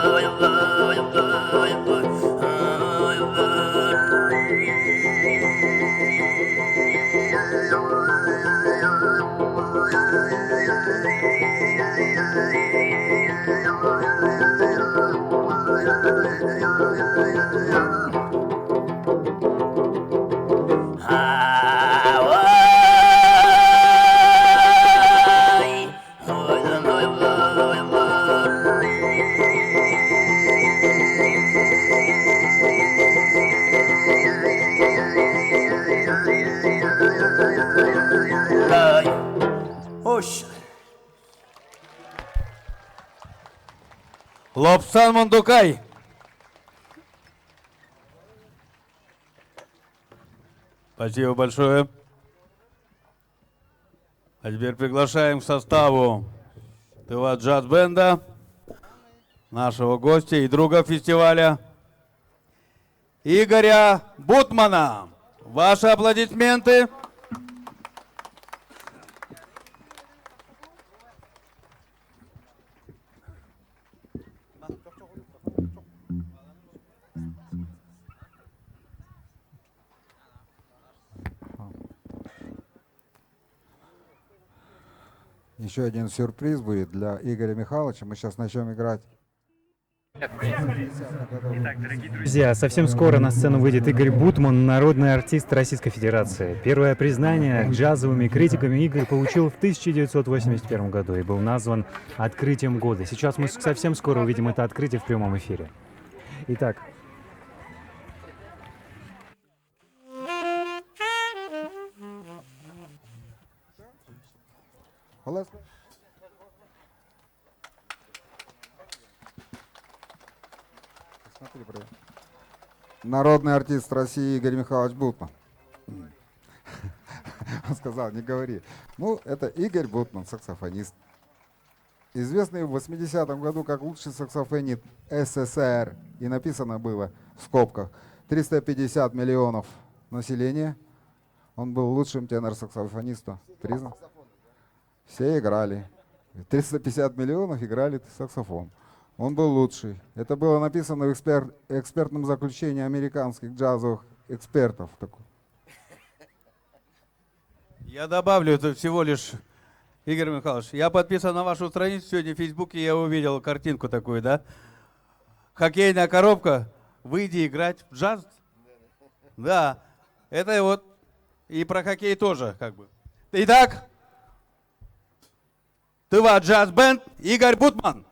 oy oy oy Hoş. Лобсан Мундукай. Спасибо большое. А теперь приглашаем к составу Тыва джаз-бенда нашего гостя и друга фестиваля Игоря Бутмана. Ваши аплодисменты. Еще один сюрприз будет для Игоря Михайловича. Мы сейчас начнем играть. Друзья, совсем скоро на сцену выйдет Игорь Бутман, народный артист Российской Федерации. Первое признание джазовыми критиками Игорь получил в 1981 году и был назван открытием года. Сейчас мы совсем скоро увидим это открытие в прямом эфире. Итак, Народный артист России Игорь Михайлович Бутман. Он сказал, не говори. Ну, это Игорь Бутман, саксофонист. Известный в 80-м году как лучший саксофонист СССР. И написано было в скобках 350 миллионов населения. Он был лучшим тенор-саксофонистом. Признан. Все играли. 350 миллионов играли саксофон. Он был лучший. Это было написано в экспертном заключении американских джазовых экспертов. Я добавлю, это всего лишь, Игорь Михайлович, я подписан на вашу страницу сегодня в Фейсбуке, я увидел картинку такую, да? Хоккейная коробка, выйди играть в джаз. Да, это вот и про хоккей тоже, как бы. Итак, Тыва джаз-бенд Игорь Бутман.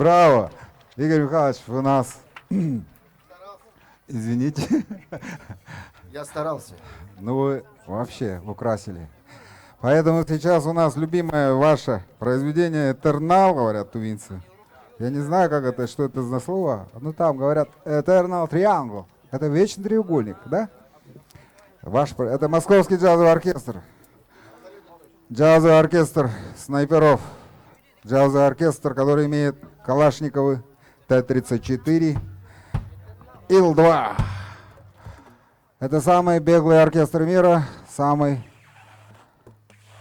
Браво! Игорь Михайлович, вы нас... Извините. Я старался. Ну вы вообще украсили. Поэтому сейчас у нас любимое ваше произведение «Этернал», говорят тувинцы. Я не знаю, как это, что это за слово. Ну там говорят «Eternal Triangle». Это вечный треугольник, да? Это Московский джазовый оркестр. Джазовый оркестр снайперов. Джазовый оркестр, который имеет Калашниковы Т-34, Ил-2. Это самый беглый оркестр мира, самый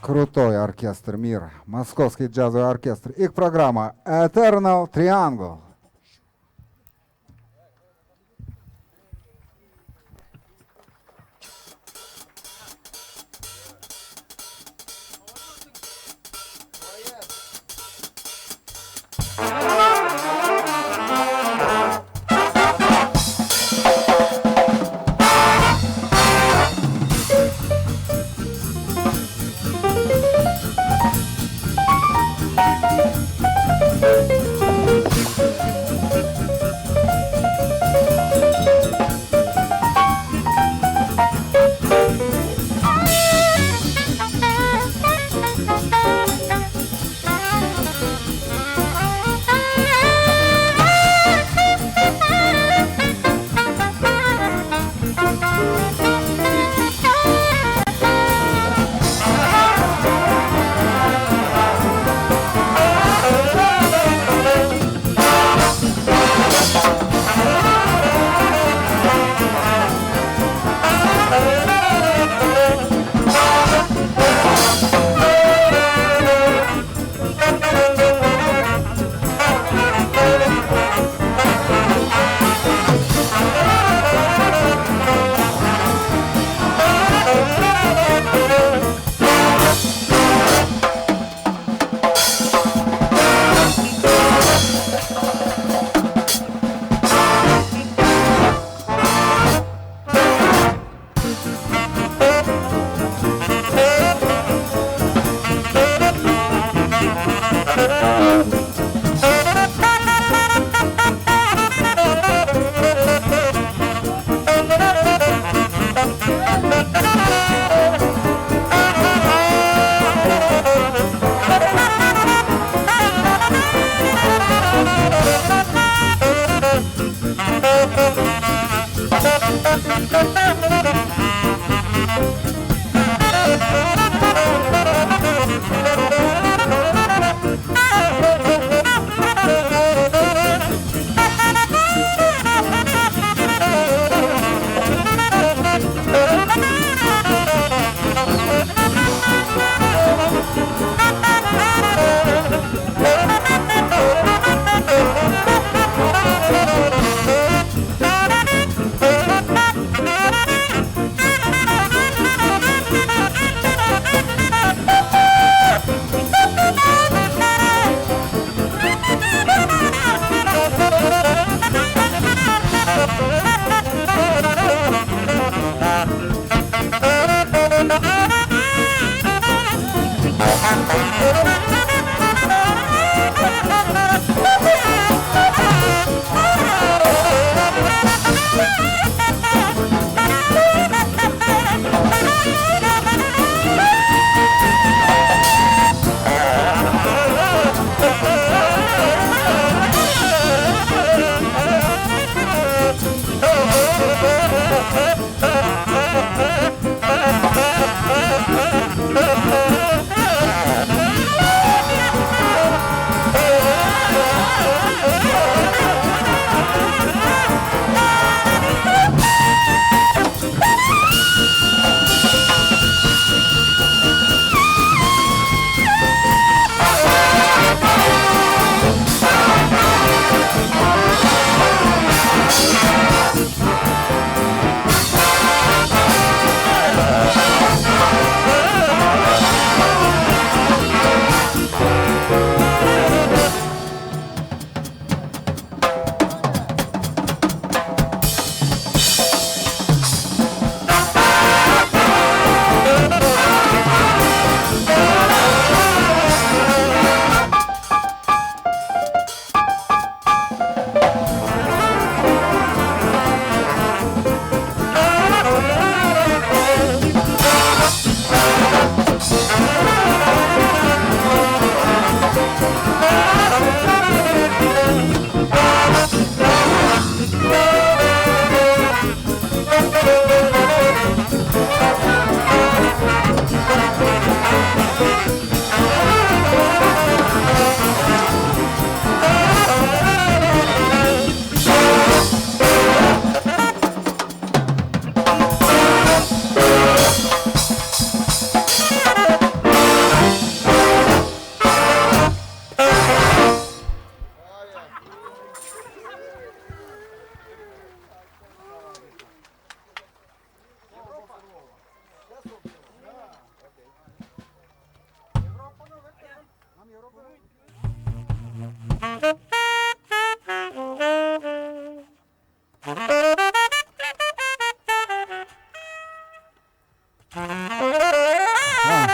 крутой оркестр мира. Московский джазовый оркестр. Их программа Eternal Triangle.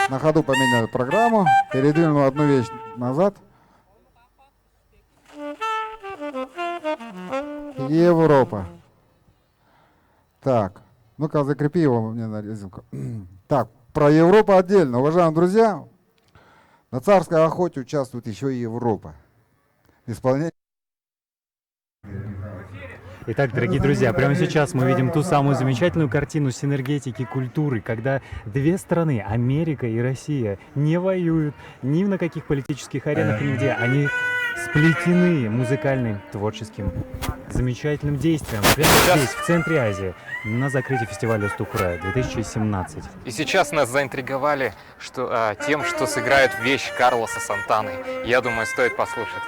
На ходу поменяли программу, передвинул одну вещь назад. Европа. Так, ну-ка закрепи его мне на резинку. Так, про Европу отдельно. Уважаемые друзья, на царской охоте участвует еще и Европа. Исполнение. Итак, дорогие друзья, прямо сейчас мы видим ту самую замечательную картину синергетики культуры, когда две страны, Америка и Россия, не воюют ни на каких политических аренах, нигде. Они сплетены музыкальным, творческим, замечательным действием прямо здесь, в центре Азии, на закрытии фестиваля Устух-Хуре 2017. И сейчас нас заинтриговали тем, что сыграют вещь Карлоса Сантаны. Я думаю, стоит послушать.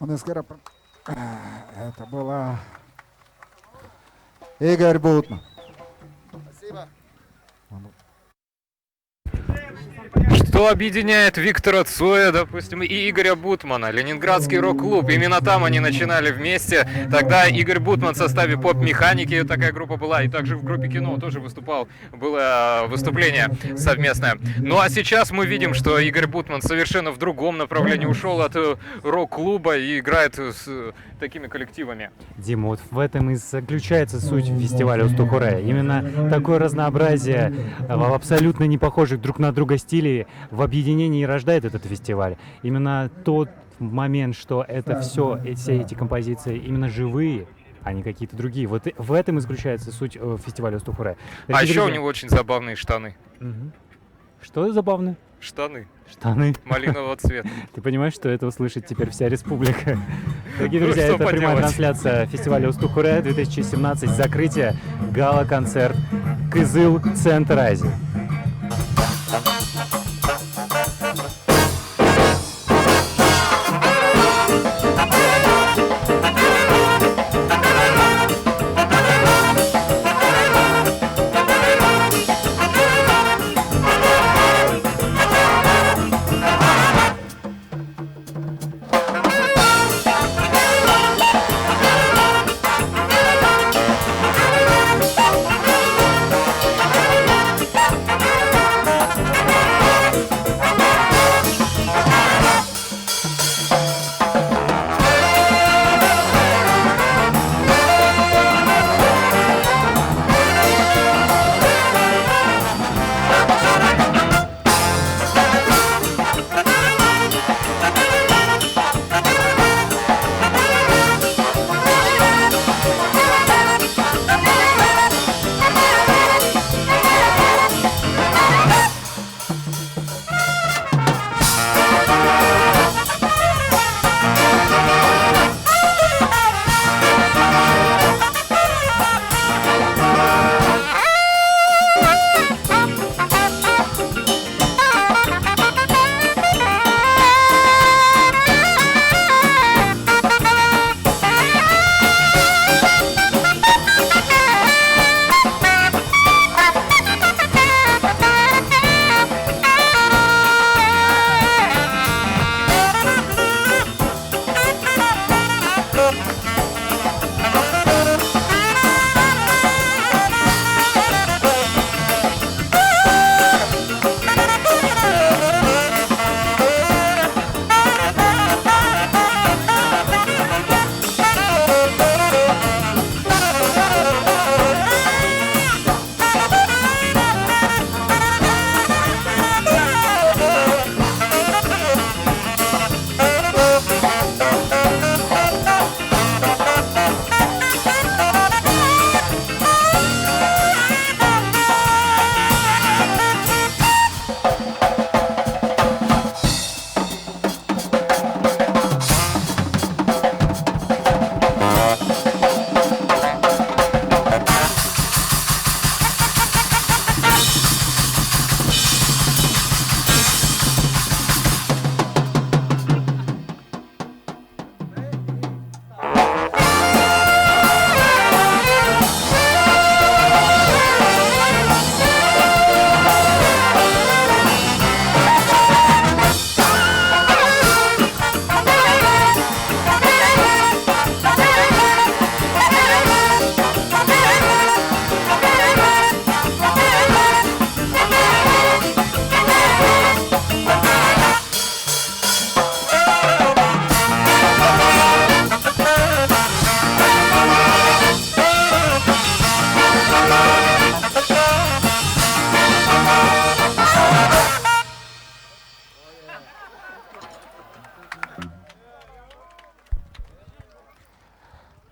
Он из Кара- Это была Игорь Бутман. Спасибо. Что объединяет Виктора Цоя, допустим, и Игоря Бутмана? Ленинградский рок-клуб. Именно там они начинали вместе. Тогда Игорь Бутман в составе поп-механики, такая группа была, и также в группе кино тоже выступал. Было выступление совместное. Ну а сейчас мы видим, что Игорь Бутман совершенно в другом направлении ушел от рок-клуба и играет с такими коллективами. Дима, вот в этом и заключается суть фестиваля Устух-Хуре. Именно такое разнообразие в абсолютно не похожих друг на друга стилей в объединении и рождает этот фестиваль. Именно тот момент, что это все эти композиции именно живые, а не какие-то другие. Вот в этом и заключается суть фестиваля Устух-Хуре. А еще у него очень забавные штаны. Что забавно? Штаны. Штаны. Малинового цвета. Ты понимаешь, что это услышит теперь вся республика? Дорогие Ну, друзья, что это прямая поделать. трансляция фестиваля Устух-Хуре 2017. Закрытие, гала-концерт Кызыл, Центр Азии.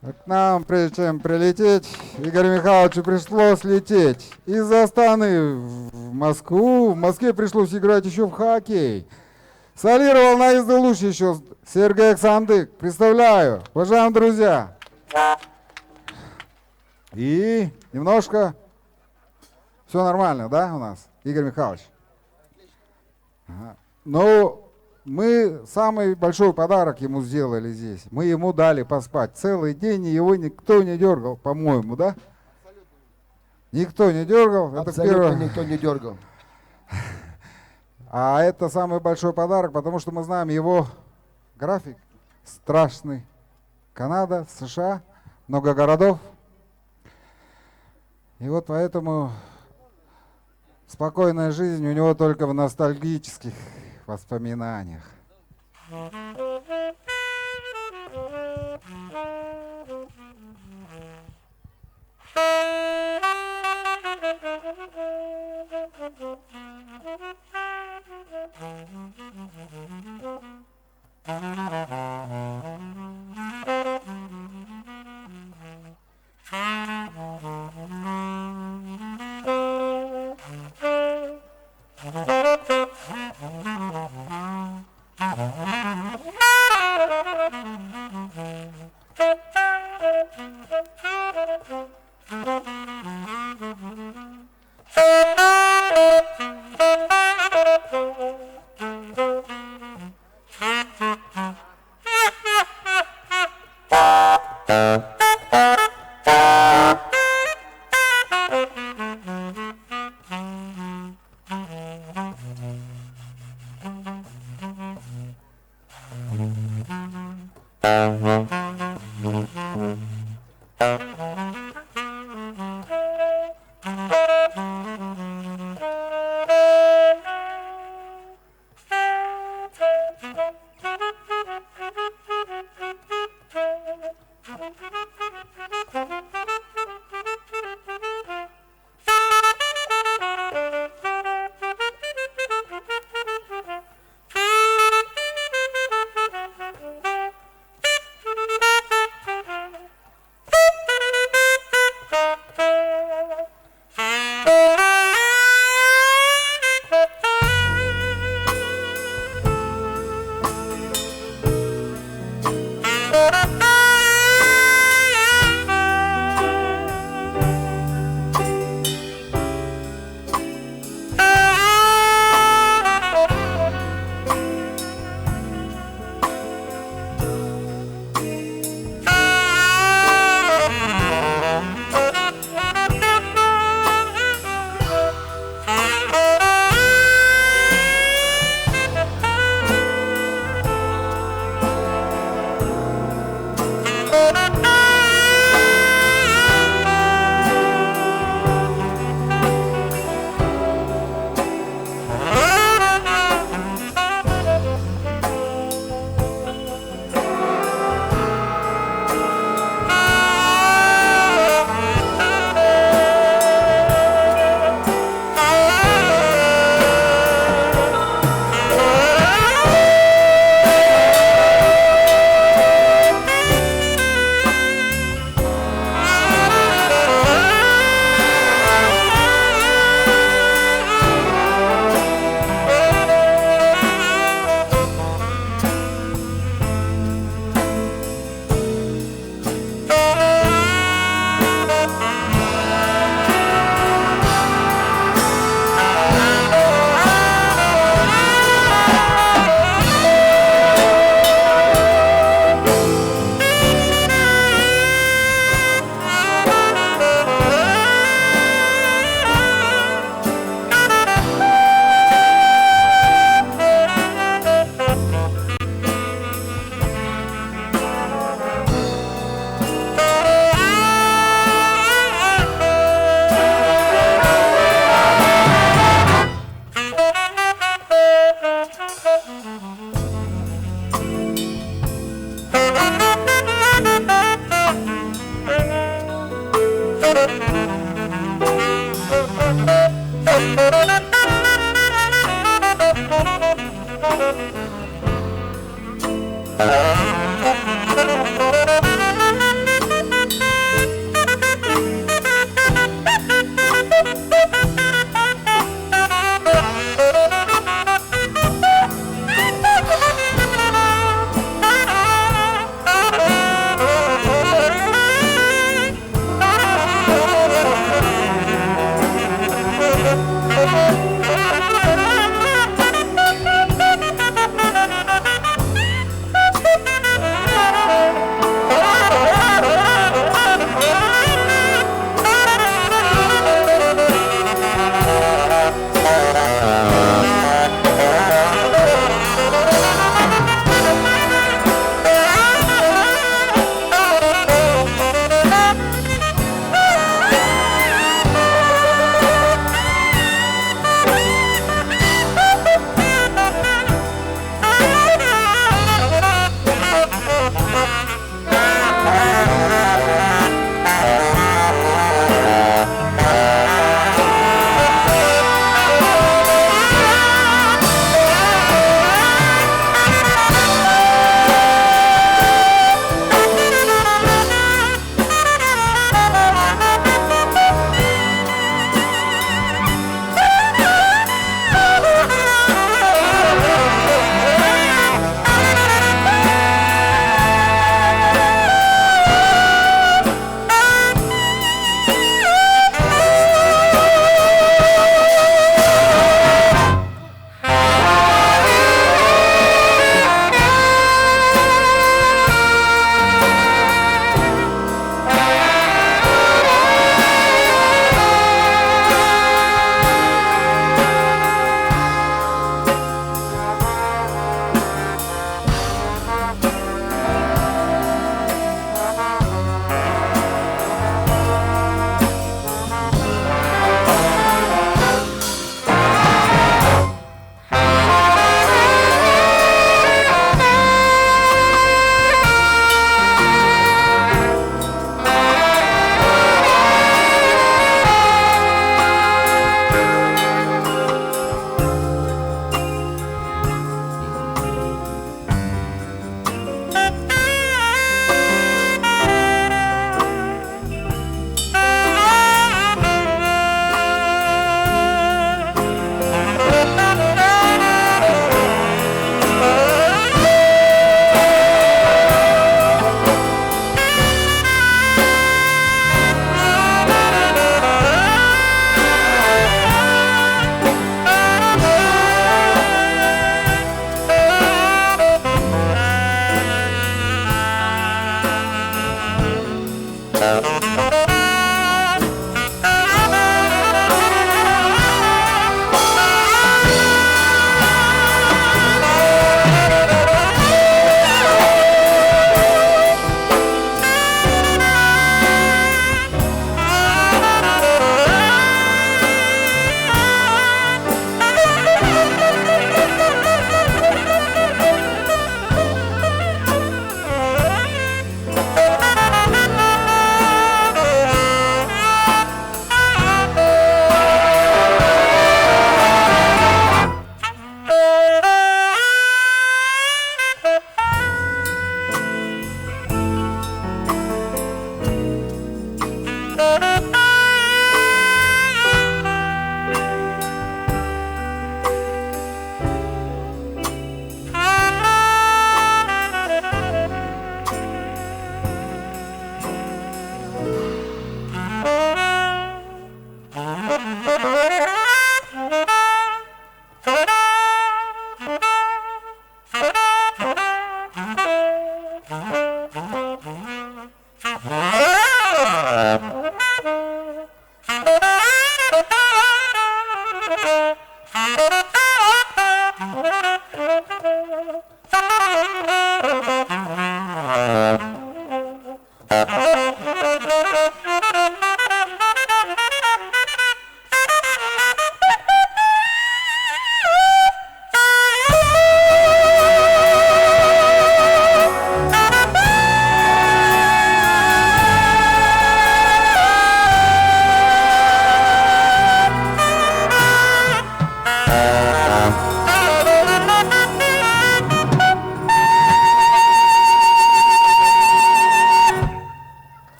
К нам, прежде чем прилететь, Игорю Михайловичу пришлось лететь из Астаны в Москву. В Москве пришлось играть еще в хоккей. Солировал на Издалуще еще Сергей Аксандык. Представляю, уважаемые друзья. И немножко все нормально, да, у нас, Игорь Михайлович? Ага. Ну, мы самый большой подарок ему сделали здесь. Мы ему дали поспать целый день, и его никто не дергал, по-моему, да? Никто не дергал. Абсолютно никто не дергал. А это самый большой подарок, потому что мы знаем его график страшный. Канада, США, много городов. И вот поэтому спокойная жизнь у него только в ностальгических воспоминаниях.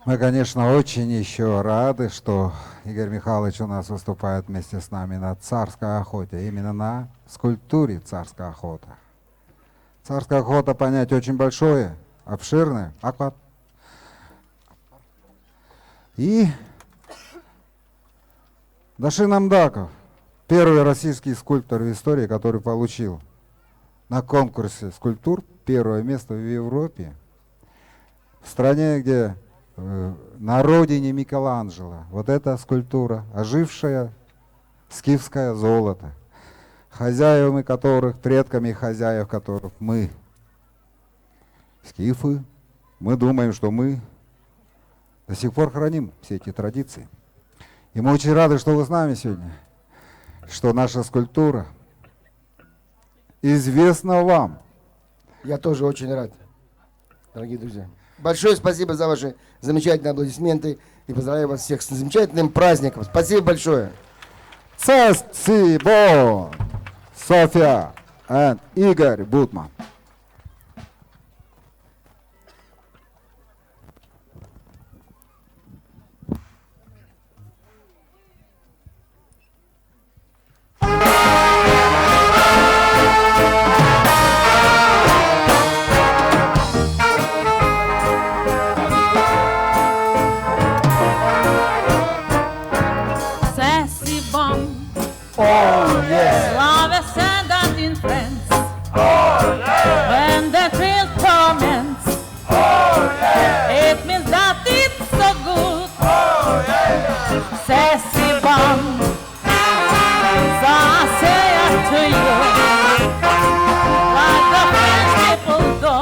Мы, конечно, очень еще рады, что Игорь Михайлович у нас выступает вместе с нами на царской охоте, именно на скульптуре «Царская охота». Царская охота — понятие очень большое, обширное. И Дашин Амдаков, первый российский скульптор в истории, который получил на конкурсе скульптур первое место в Европе, в стране, где на родине Микеланджело вот эта скульптура, ожившая скифское золото, хозяевами которых, предками хозяев которых мы, скифы, мы думаем, что мы до сих пор храним все эти традиции. И мы очень рады, что вы с нами сегодня, что наша скульптура известна вам. Я тоже очень рад, дорогие друзья. Большое спасибо за ваши замечательные аплодисменты и поздравляю вас всех с замечательным праздником. Спасибо большое. Спасибо, Софья и Игорь Бутман. Oh, yeah. Love is sand in friends. Oh, yeah. When the thrill torments. Oh, yeah. It means that it's so good. Oh, yeah. Sassy bomb. So I say it to you. Like the French people do.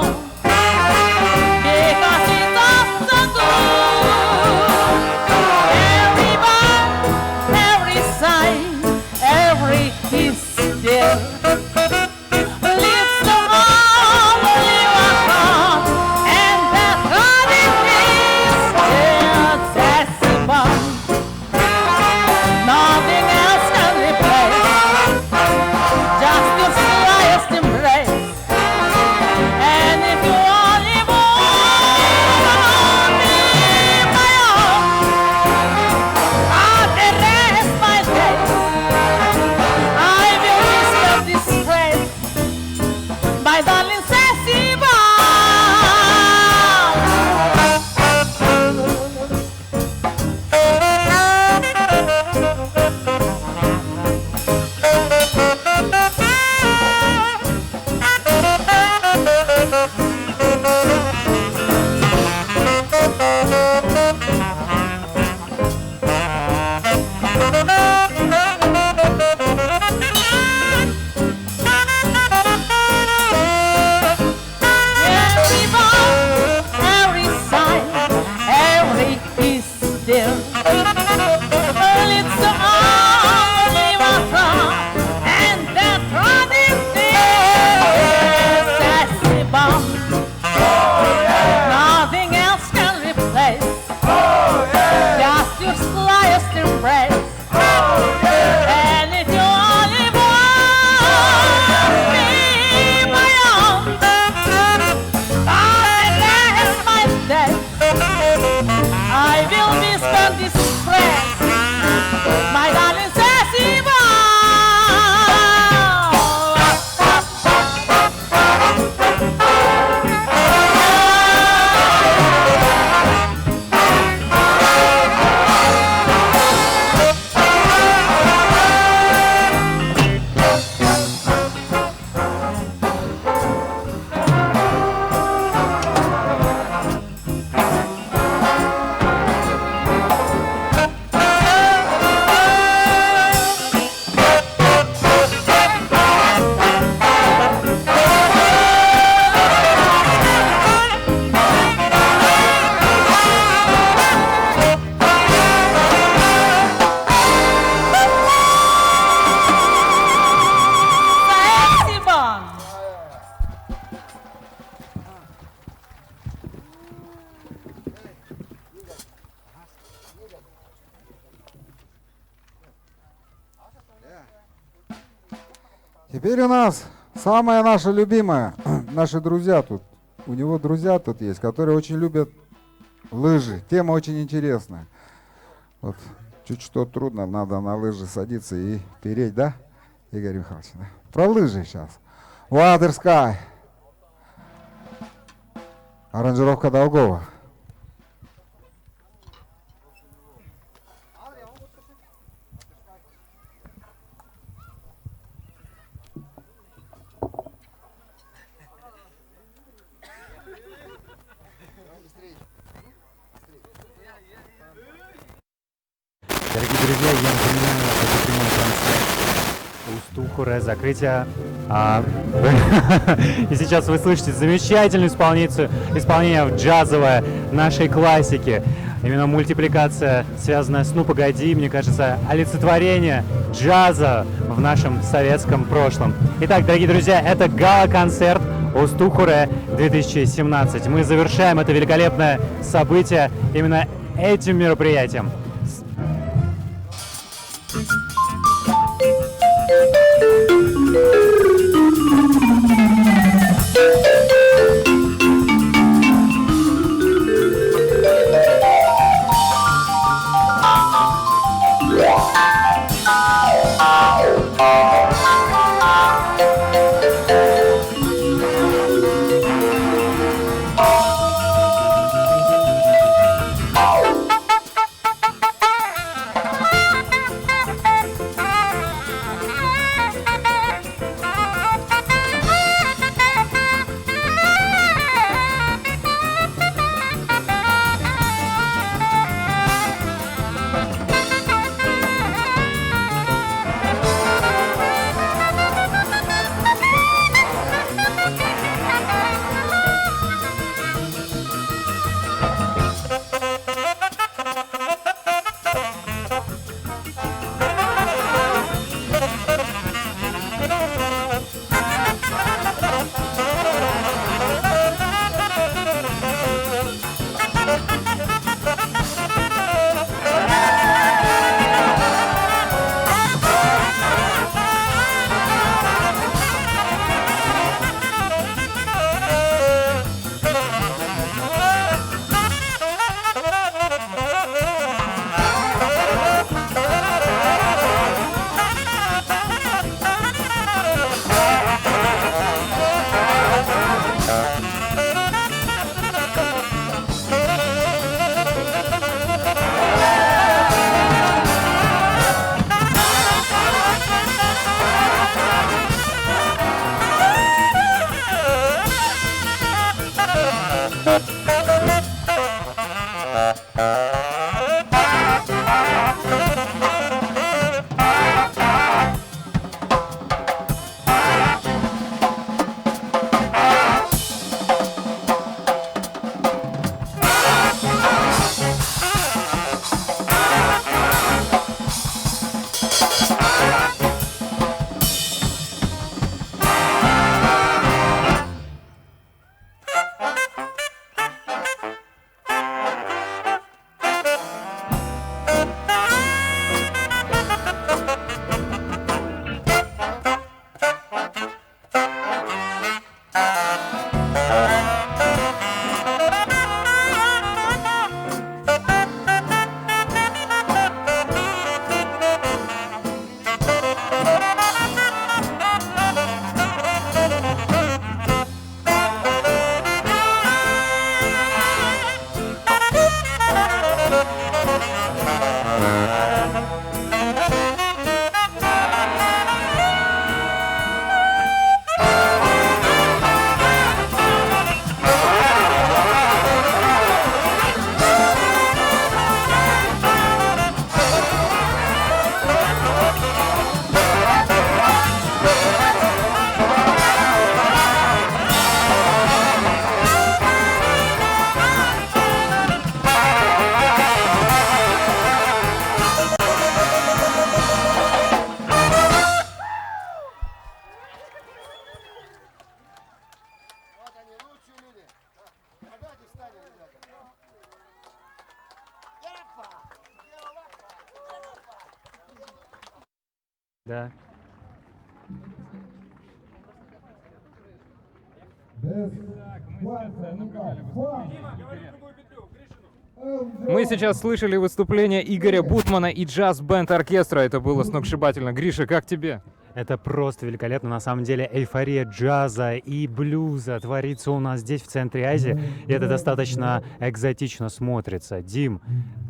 Because it's all so good. Every bar, every sign. Every kiss there leads to only one heart, and that heart is their sassy bomb. Nothing else can replace just Теперь у нас самая наша любимая, наши друзья тут. У него друзья тут есть, которые очень любят лыжи. Тема очень интересная. Вот чуть что трудно, надо на лыжи садиться и переть, да, Игорь Михайлович? Да? Про лыжи сейчас. Water Sky. Аранжировка Долгова. Дорогие друзья, я напоминаю, это прямая трансляция Усту-Хуре, закрытие. И сейчас вы слышите замечательную исполнение джазовое нашей классики. Именно мультипликация, связанная с «Ну погоди», мне кажется, олицетворение джаза в нашем советском прошлом. Итак, дорогие друзья, это гала-концерт Усту-Хуре 2017. Мы завершаем это великолепное событие именно этим мероприятием. Да. Мы сейчас слышали выступление Игоря Бутмана и джаз-бенд-оркестра. Это было сногсшибательно. Гриша, как тебе? Это просто великолепно. На самом деле эйфория джаза и блюза творится у нас здесь, в центре Азии. И это достаточно экзотично смотрится. Дим,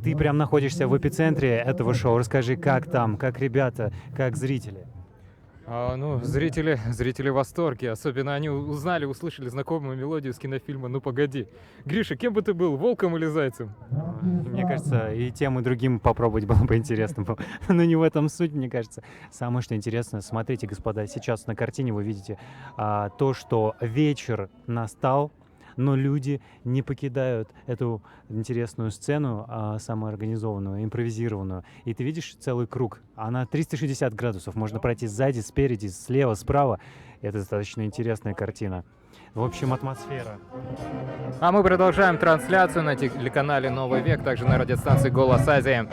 ты прям находишься в эпицентре этого шоу. Расскажи, как там, как ребята, как зрители. Зрители в восторге. Особенно они услышали знакомую мелодию с кинофильма «Ну погоди». Гриша, кем бы ты был, волком или зайцем? Мне кажется, и тем, и другим попробовать было бы интересно. Но не в этом суть, мне кажется. Самое, что интересно, смотрите, господа, сейчас на картине вы видите то, что вечер настал, но люди не покидают эту интересную сцену, самоорганизованную, импровизированную. И ты видишь целый круг. Она 360 градусов. Можно пройти сзади, спереди, слева, справа. Это достаточно интересная картина. В общем, атмосфера. А мы продолжаем трансляцию на телеканале «Новый век», также на радиостанции «Голос Азии».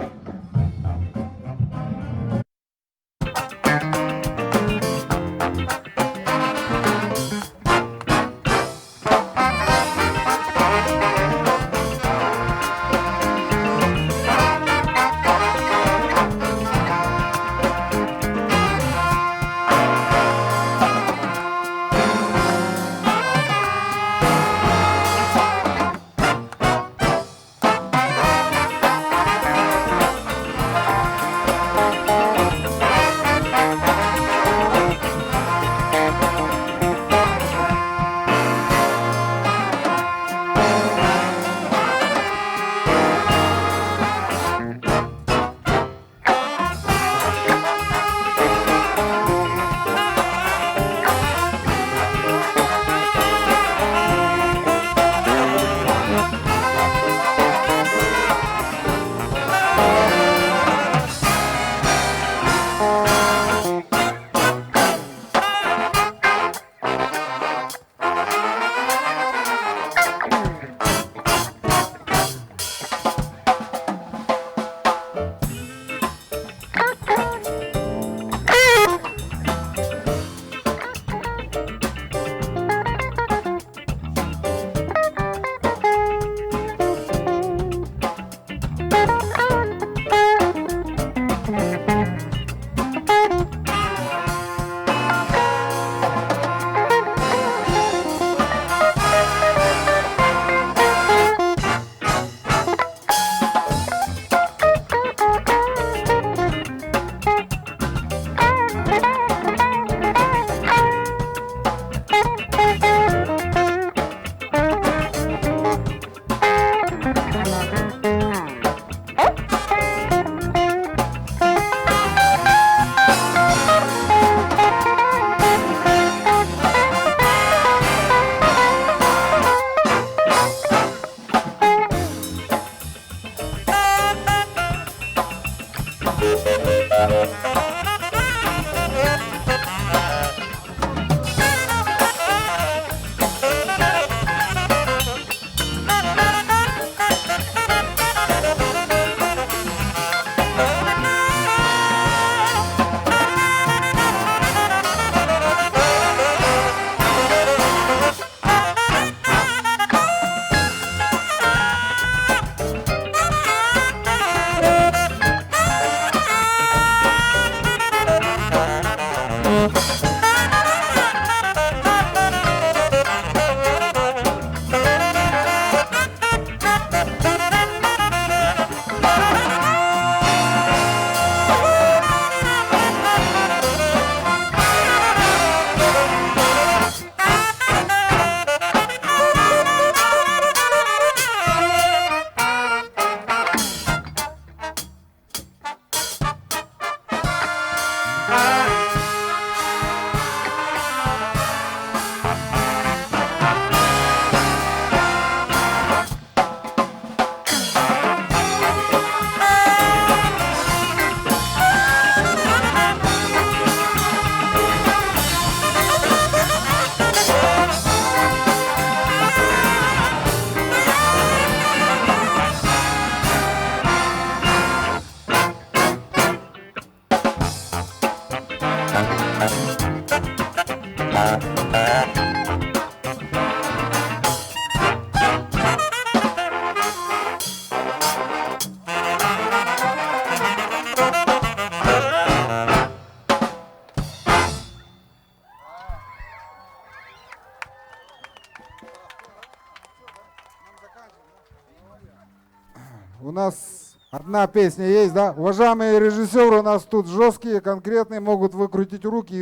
У нас одна песня есть, да? Уважаемые режиссеры у нас тут жесткие, конкретные, могут выкрутить руки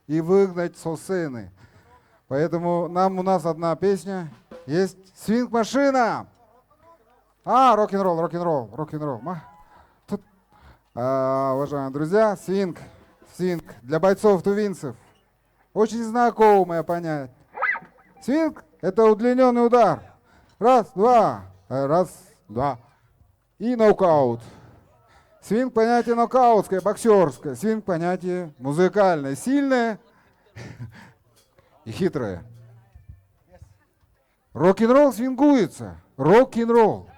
и выгнать со сцены. Поэтому у нас одна песня есть. Свинг-машина! Рок-н-ролл. Уважаемые друзья, свинг для бойцов-тувинцев. Очень знакомое понятие. Свинг — это удлиненный удар. Раз, два. И нокаут. Свинг — понятие нокаутское, боксерское. Свинг — понятие музыкальное, сильное и хитрое. Рок-н-ролл свингуется. Рок-н-ролл.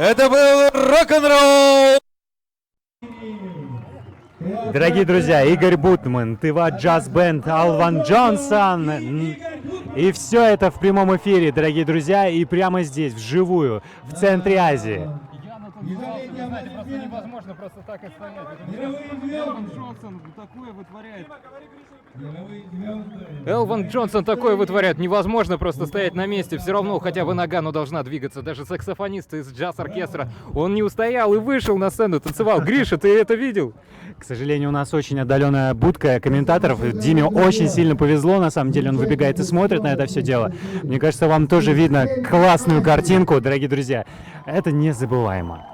Это был рок-н-ролл! Дорогие друзья, Игорь Бутман, Тыва Джаз Бенд, Алван Джонсон. И все это в прямом эфире, дорогие друзья, и прямо здесь, вживую, в центре Азии. Знаете, просто невозможно просто так и стоять. Элван Джонсон такое вытворяет. Элван Джонсон такое вытворяет. Невозможно просто стоять на месте. Все равно хотя бы нога, но должна двигаться. Даже саксофонист из джаз-оркестра, он не устоял и вышел на сцену, танцевал. Гриша, ты это видел? К сожалению, у нас очень отдаленная будка комментаторов. Диме очень сильно повезло, на самом деле. Он выбегает и смотрит на это все дело. Мне кажется, вам тоже видно классную картинку, дорогие друзья. Это незабываемо.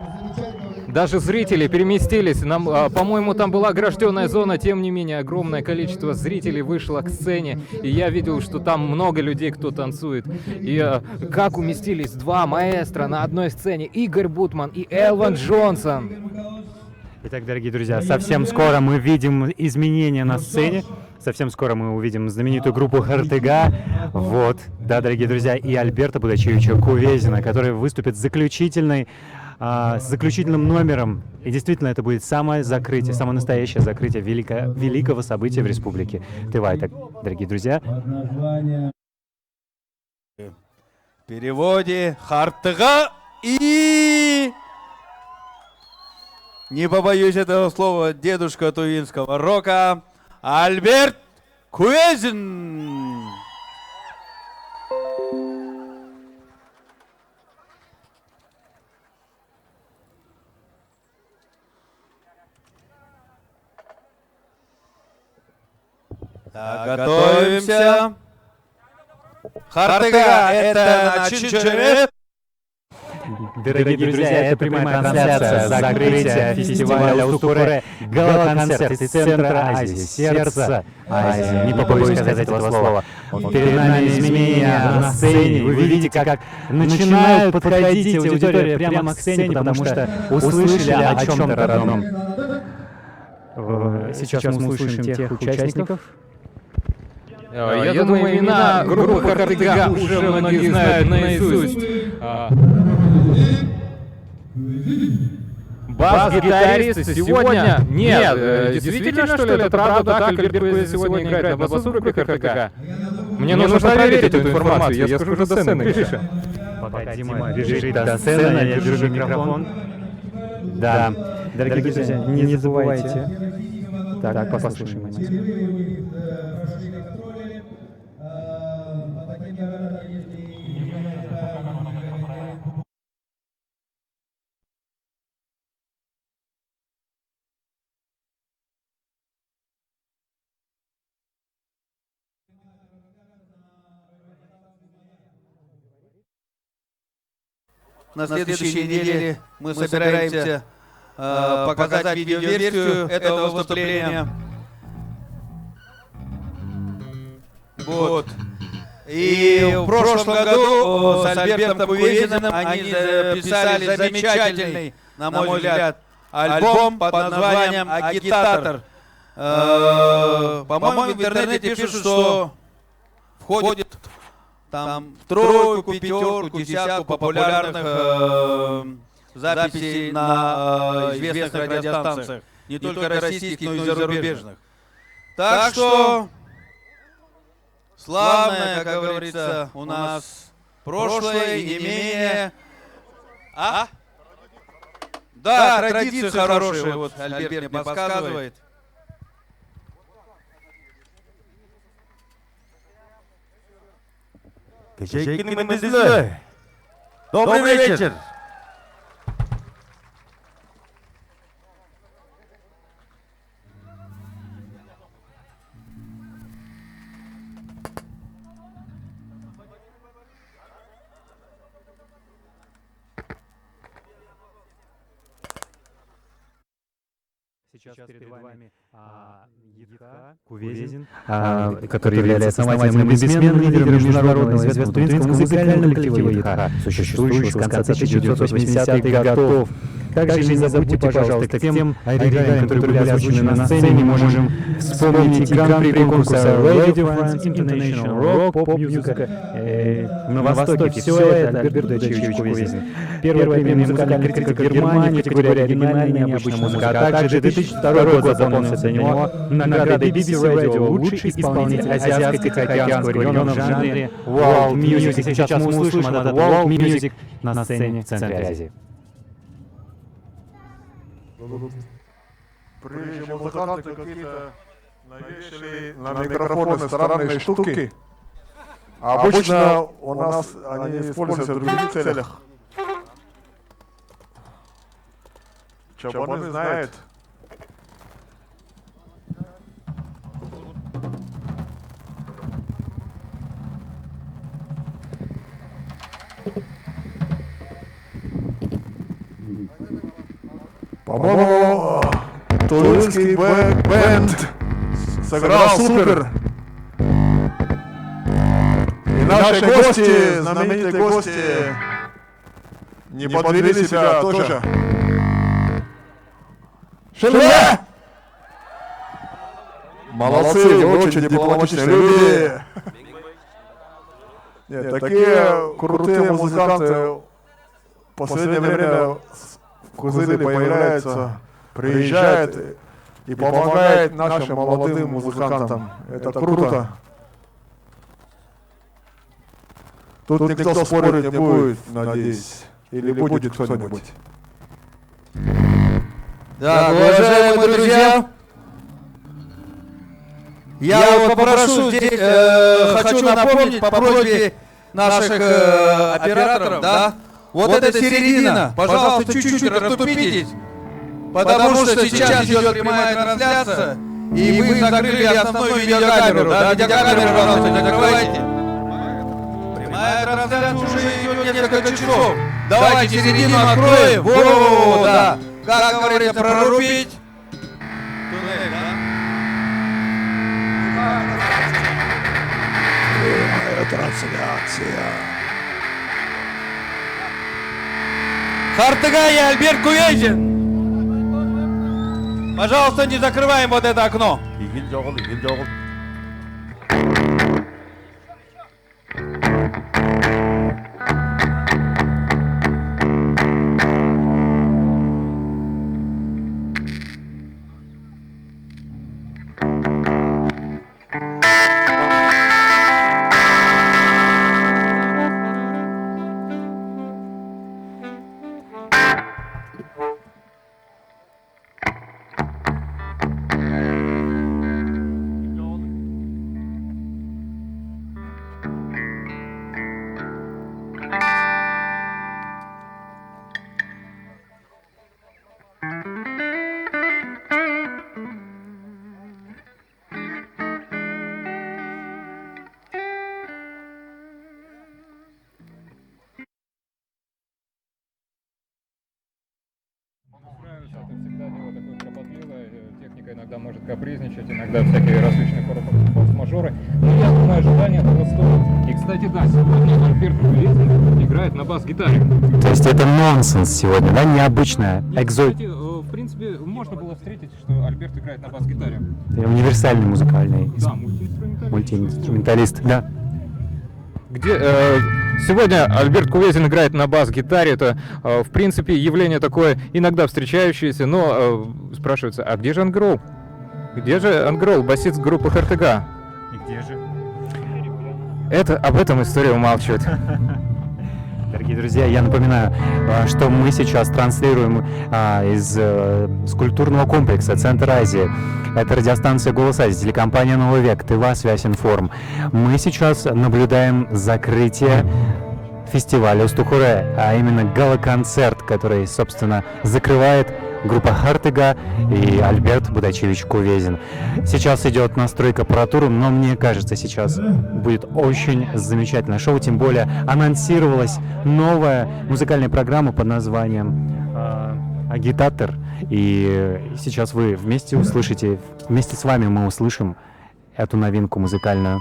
Даже зрители переместились. Нам, по-моему, там была огражденная зона, тем не менее, огромное количество зрителей вышло к сцене. И я видел, что там много людей, кто танцует. И как уместились два маэстро на одной сцене: Игорь Бутман и Элван Джонсон. Итак, дорогие друзья, совсем скоро мы видим изменения на сцене. Совсем скоро мы увидим знаменитую группу Хартыга. Вот, да, дорогие друзья, и Альберта Будачевича Кувезина, который выступит с заключительным номером. И действительно, это будет самое закрытие, самое настоящее закрытие великого события в республике Тыва. Итак, дорогие друзья. В переводе Хартыга и... Не побоюсь этого слова, дедушка тувинского рока Альберт Кувезин. Так, готовимся. Хартыга — это на Чинчере. Дорогие друзья, это прямая трансляция закрытия фестиваля Устух-Хуре. Гала-концерт из центра Азии, сердца Азии. Не побоюсь сказать этого слова. Перед нами изменения на сцене. Вы видите, как начинают подходить аудитория прямо к сцене, потому что услышали о чем-то родном. Сейчас мы услышим тех участников. Я думаю, имена группы Хартыга уже многие знают наизусть. Бас-гитарист сегодня... Нет, действительно, что ли, это правда так? Альберт Кувезин сегодня играет на басу в группе Хартыга. Мне нужно проверить эту информацию, я скажу до сцены, Гриша. Пока Дима бежит до сцены, я держу микрофон. Да, дорогие друзья, не забывайте. Так, послушаем. На следующей неделе мы собираемся показать видеоверсию этого выступления. Вот. И в прошлом году с Альбертом Кувезиным они записали замечательный, на мой взгляд, альбом под названием «Агитатор». По-моему, в интернете пишут, что входит там в тройку, пятерку, десятку популярных записей на известных радиостанциях. Не только российских, но и зарубежных. Так что славное, как говорится, у нас прошлое, имение. Да, традиции хорошие, вот Альберт мне подсказывает. Добрый вечер! Сейчас перед вами Кувезин, который является основателем и бессменным лидером международного известного тувинского музыкального коллектива ЕТХ, существующего с конца 1980-х годов. Также не забудьте, пожалуйста, к тем регалиям, которые были озвучены на сцене, мы можем вспомнить и гран-при конкурса Radio France International Rock, поп-музыка на Востоке. Все это Альберт Дудачевич Кувезин. Первая премия музыкальных критиков Германии в категории оригинальная необычная музыка, а также 2002 год запомнился для него наградой BBC Radio «Лучший исполнитель Азиатско-Тихоокеанского региона в жанре World Music». Сейчас мы услышим этот World Music на сцене в центре Азии. Приезжие музыканты какие-то навешали на микрофоны странные штуки. А обычно у нас они используются в других целях. Чабаны знает. По-моему, тулинский бэнд сыграл супер. И наши гости, знаменитые гости, не подвели себя тоже. Шелье! Молодцы, вы очень дипломатичные люди. Нет, такие крутые музыканты в последнее время в Кызыле появляются, приезжают и помогают нашим молодым музыкантам. Это круто. Тут никто спорить не будет, надеюсь. Или будет кто-нибудь. Да, уважаемые друзья, я вот попрошу, хочу напомнить по просьбе наших операторов, да, вот эта середина, пожалуйста, чуть-чуть расступитесь, потому что сейчас идет прямая трансляция, и вы закрыли основную видеокамеру, да, видеокамеру, пожалуйста, не закрывайте. Прямая трансляция уже идет несколько часов. Давайте середину откроем, во-во-во, да, как говорится, прорубить. Туннель, да? Прямая трансляция. Хартыга и Альберт Кувезин. Пожалуйста, не закрываем вот это окно. Иногда может капризничать, иногда всякие различные форс-мажоры. Но я думаю, ожидания того стоят. И, кстати, да, сегодня Альберт Кувезин играет на бас-гитаре. То есть это нонсенс сегодня, да, необычная, Кстати, в принципе, можно было встретить, что Альберт играет на бас-гитаре. универсальный музыкальный Да, мультиинструменталист, да. Где сегодня Альберт Кувезин играет на бас-гитаре. Это, в принципе, явление такое иногда встречающееся, но спрашивается, а где же Ангрол? Где же Ангрол, басист группы Хартыга? И где же? Это об этом история умалчивает. Дорогие друзья, я напоминаю, что мы сейчас транслируем из скульптурного комплекса «Центр Азии». Это радиостанция «Голос Азии», телекомпания «Новый век», ТВ «Связь Информ». Мы сейчас наблюдаем закрытие фестиваля Устухуре, а именно гала-концерт, который, собственно, закрывает группа Хартыга и Альберт Будачевич Кувезин. Сейчас идет настройка аппаратуры, но мне кажется, сейчас будет очень замечательное шоу, тем более анонсировалась новая музыкальная программа под названием «Агитатор», и сейчас вы вместе услышите, вместе с вами мы услышим эту новинку музыкальную.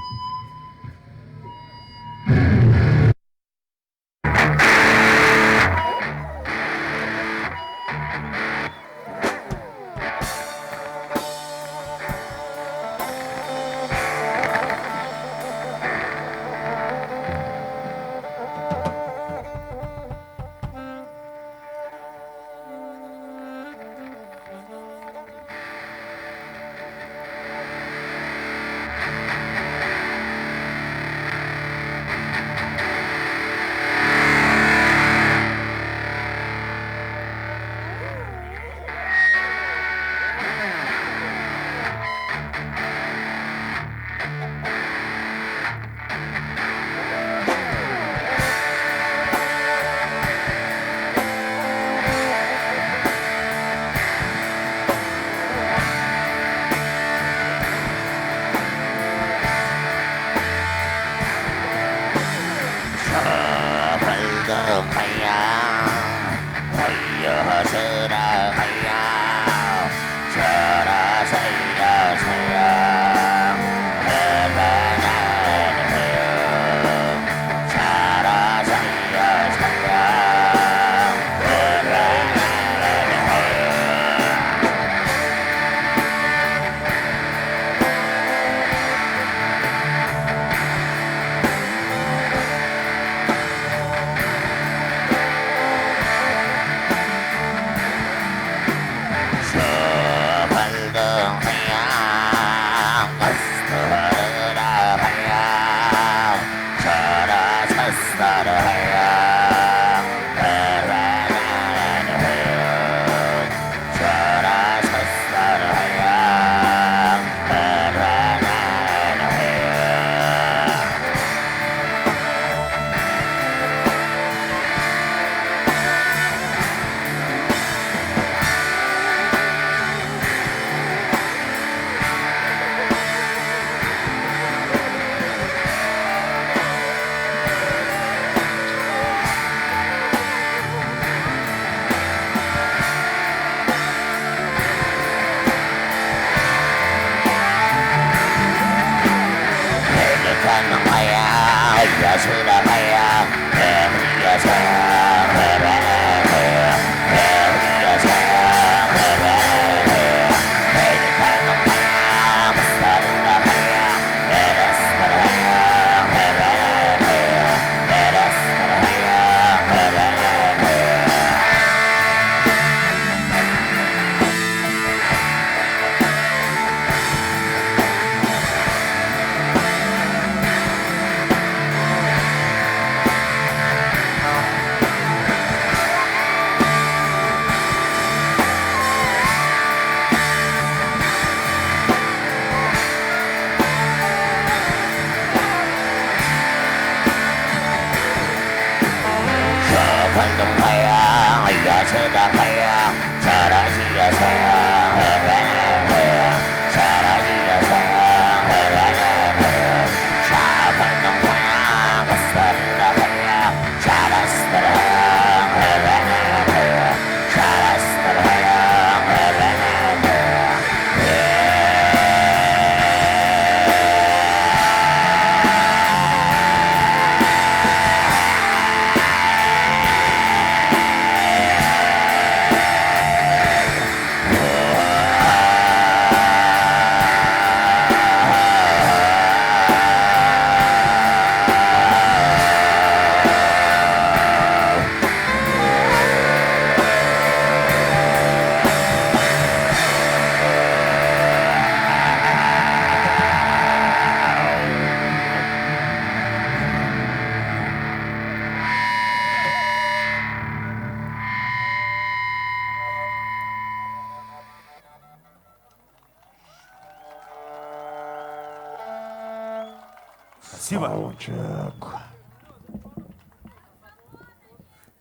Спасибо.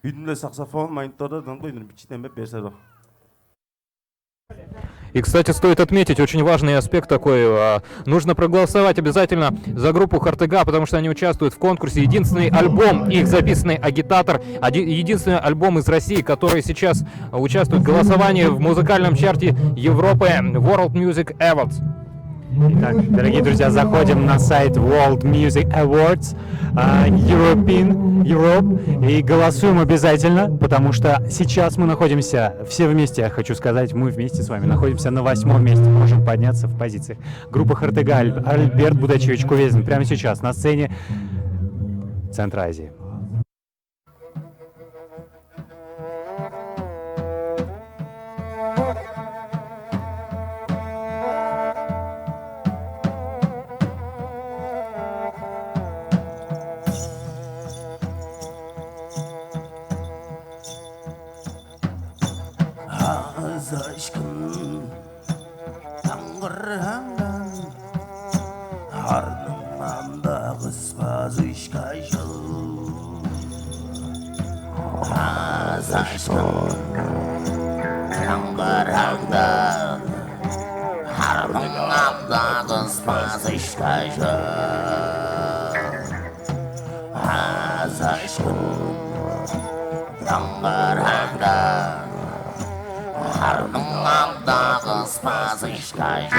Видно саксофон, майнтода, дангойден бичитембе берседо. И, кстати, стоит отметить очень важный аспект такой. Нужно проголосовать обязательно за группу Хартыга, потому что они участвуют в конкурсе. Единственный альбом, их записанный «Агитатор», единственный альбом из России, который сейчас участвует в голосовании в музыкальном чарте Европы World Music Awards. Итак, дорогие друзья, заходим на сайт World Music Awards, Europe, и голосуем обязательно, потому что сейчас мы находимся все вместе, я хочу сказать, мы вместе с вами находимся на 8-м месте, можем подняться в позициях. Группа Хартыга, Альберт Будачевич Кувезин прямо сейчас на сцене Центра Азии. Aşkın tangırhangan Ardından da kıspaz işkaşıl Az aşkın tangırhangan Ardından da kıspaz işkaşıl Az aşkın tangırhangan Ardından kıspaz işkaşıl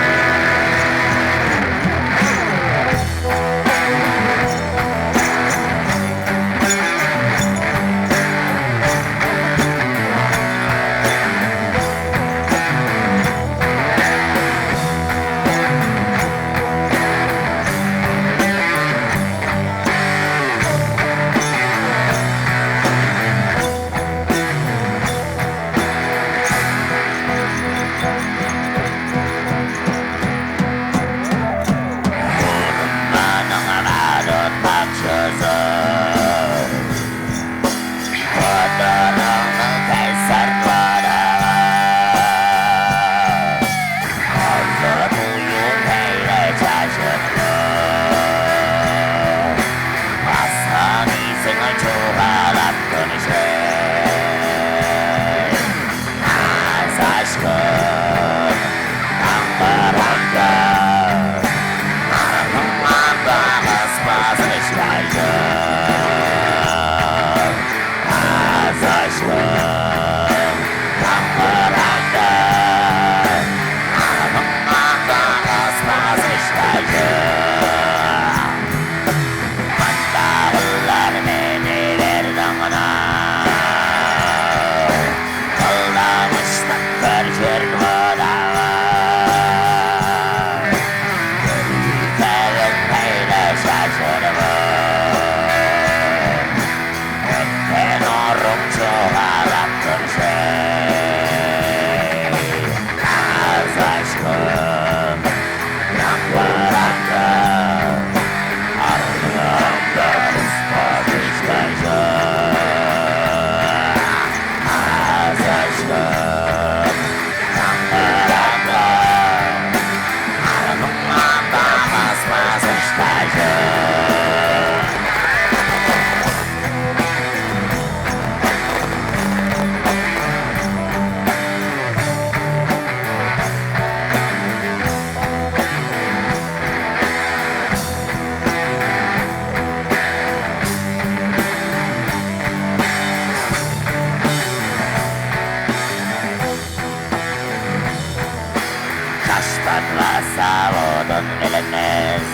savudun bilinmez.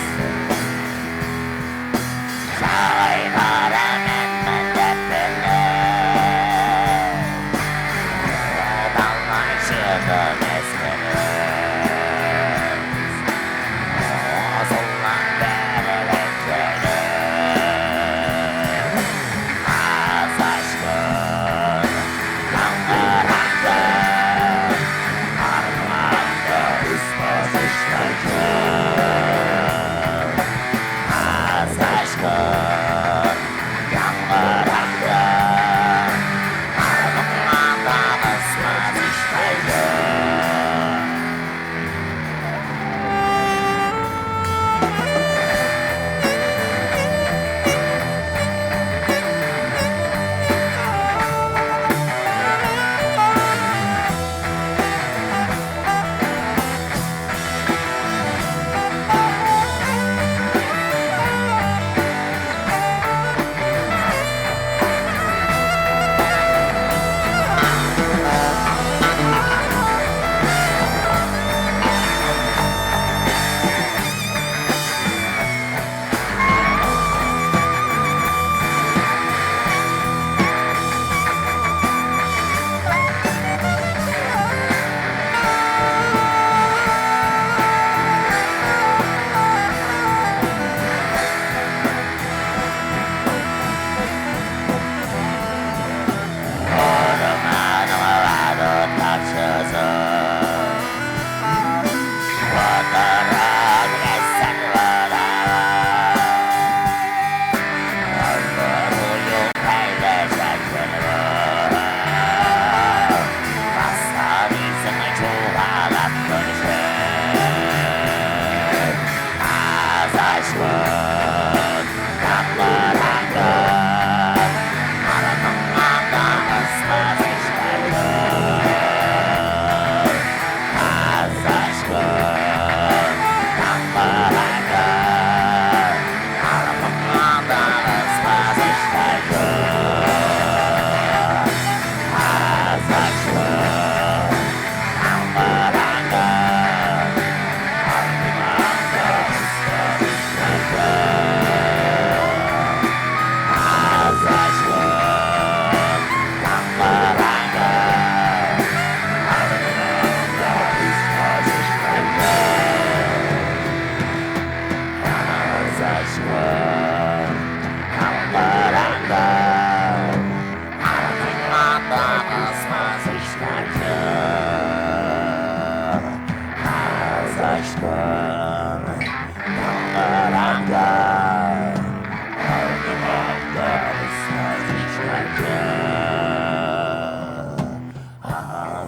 Saraylara menmende bilir. Dallar çıkın eskiniz. Ozullan verilecekler.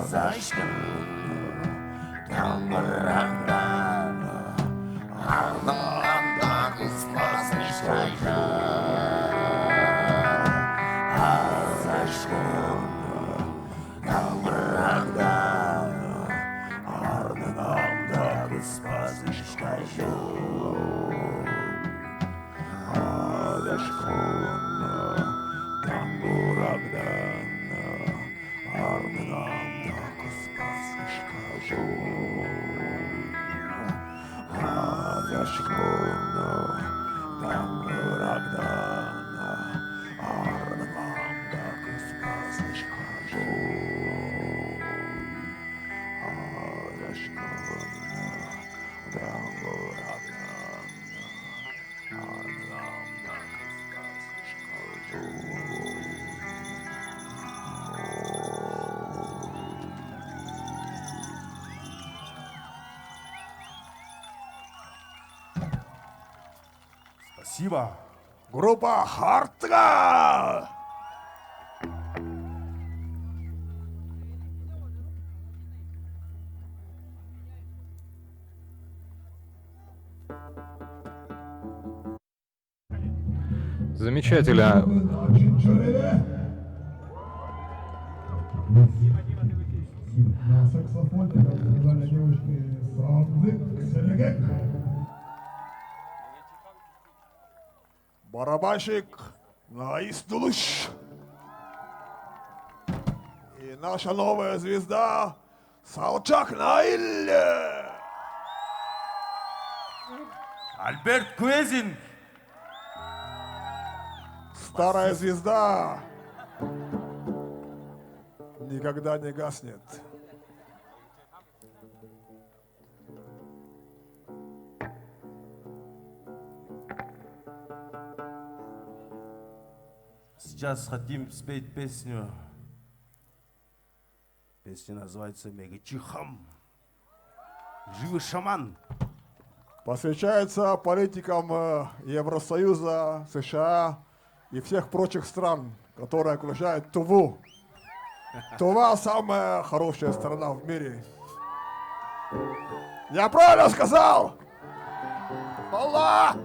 Az aşkın yangıranda. Armağanda ısmaz işlerken. Az aşkın yangıranda. Armağanda ısmaz işlerken. Спасибо. Группа Хартга. Замечательно. На саксофоне сказали девушки Сандык. Барабанщик Наистулыш. И наша новая звезда Салчак Наиль. Альберт Куэзин. Старая звезда никогда не гаснет. Сейчас хотим спеть песню. Песня называется «Мегачихам». Живый шаман. Посвящается политикам Евросоюза, США и всех прочих стран, которые окружают Туву. Тува самая хорошая страна в мире. Я правильно сказал? Аллах!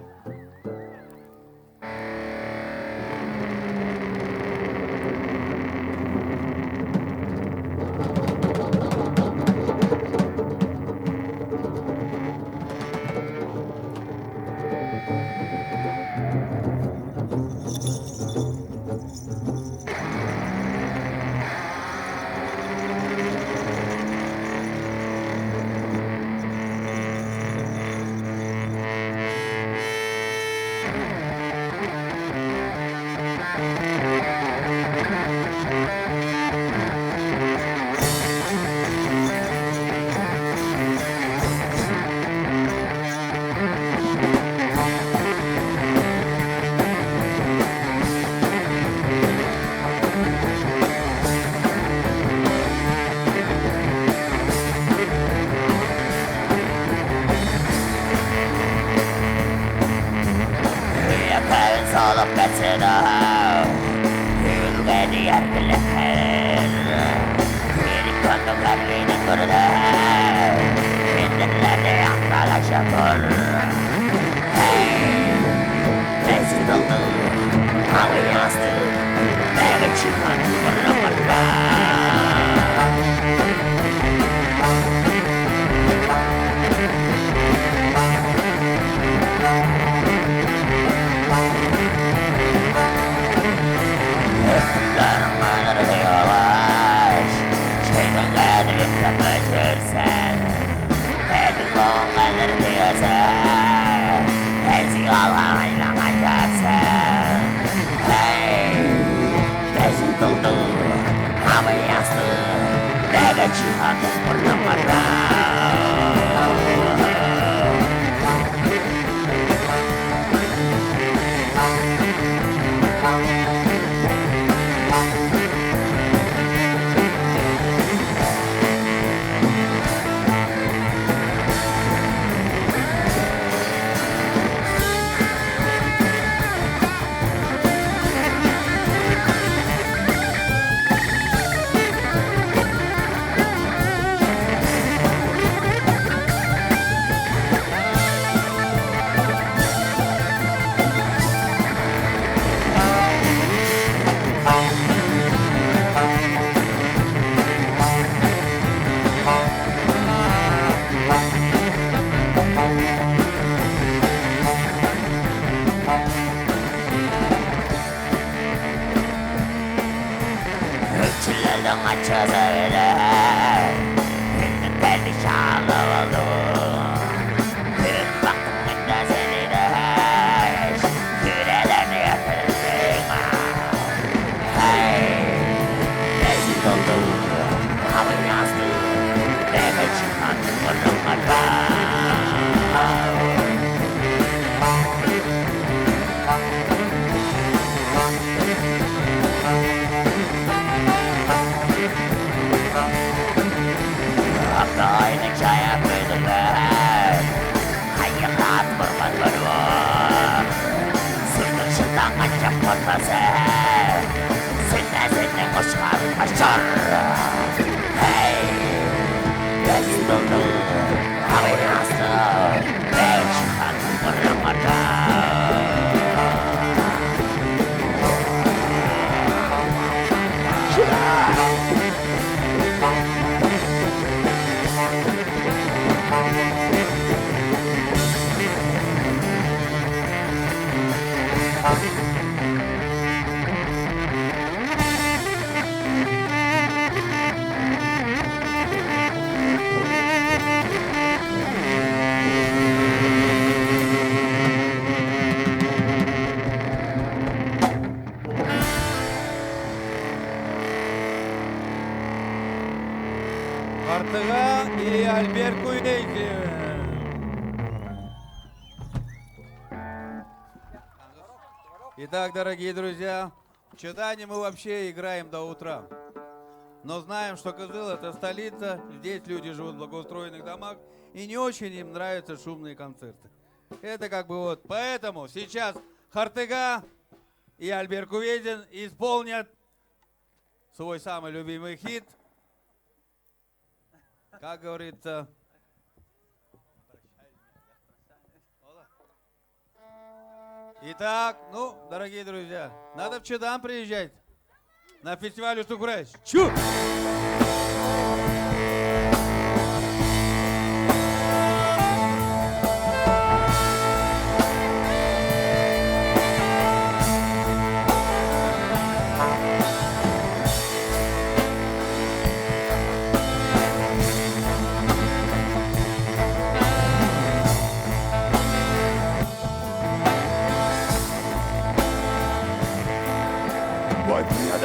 Итак, дорогие друзья, в Чадане мы вообще играем до утра. Но знаем, что Кызыл — это столица, здесь люди живут в благоустроенных домах, и не очень им нравятся шумные концерты. Это как бы вот. Поэтому сейчас Хартыга и Альберт Кувезин исполнят свой самый любимый хит. Как говорится... Итак, ну, дорогие друзья, надо в Чадан приезжать на фестиваль Устух Хуре. Чу!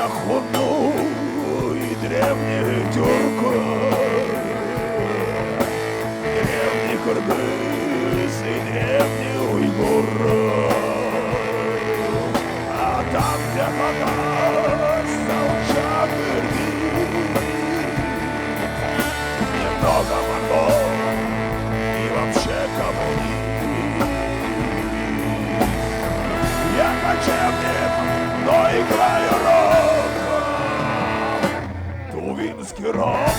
Ходу и древних тюрков, древний кыргыз и древний уйгур. А там, где вода, Салчак Иргиз, немного монгол и вообще коммунист. Я кочевник, но играю роль. Тувинский рок.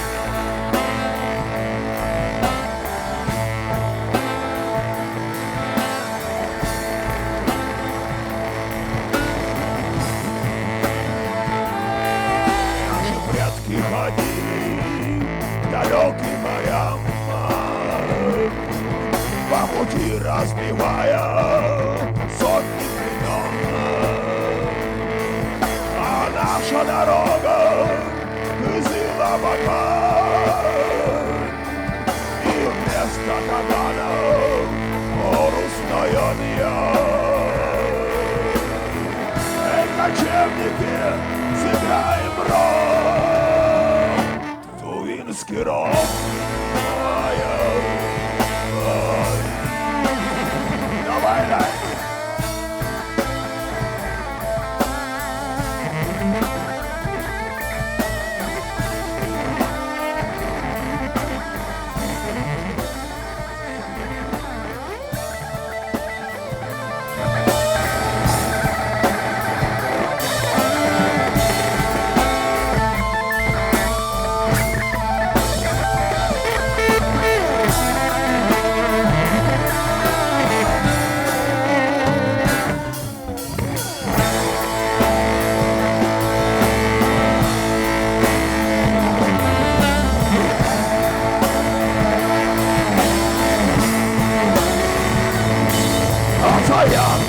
Наши предки ходили к далеким морям, по пути разбивая сотни времен. А наша дорога Кызыл-Абакан, и вместо таганов Орус-Ноён. Эй, кочевники, сыграем рок, тувинский рок. Давай, дай.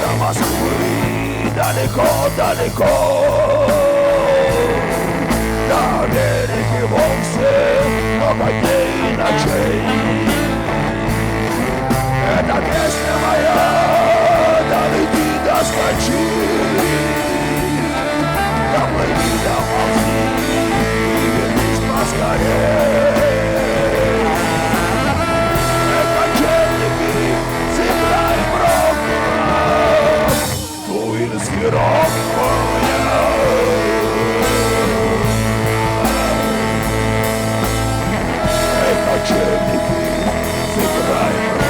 До Москвы далеко-далеко, до Америки вовсе обогней ночей. Эта песня моя, долети до скачи, доплыви, доползи и вернись поскорей. Кочевники, сыграем рок, тувинский рок. Эй, кочевники, сыграем рок.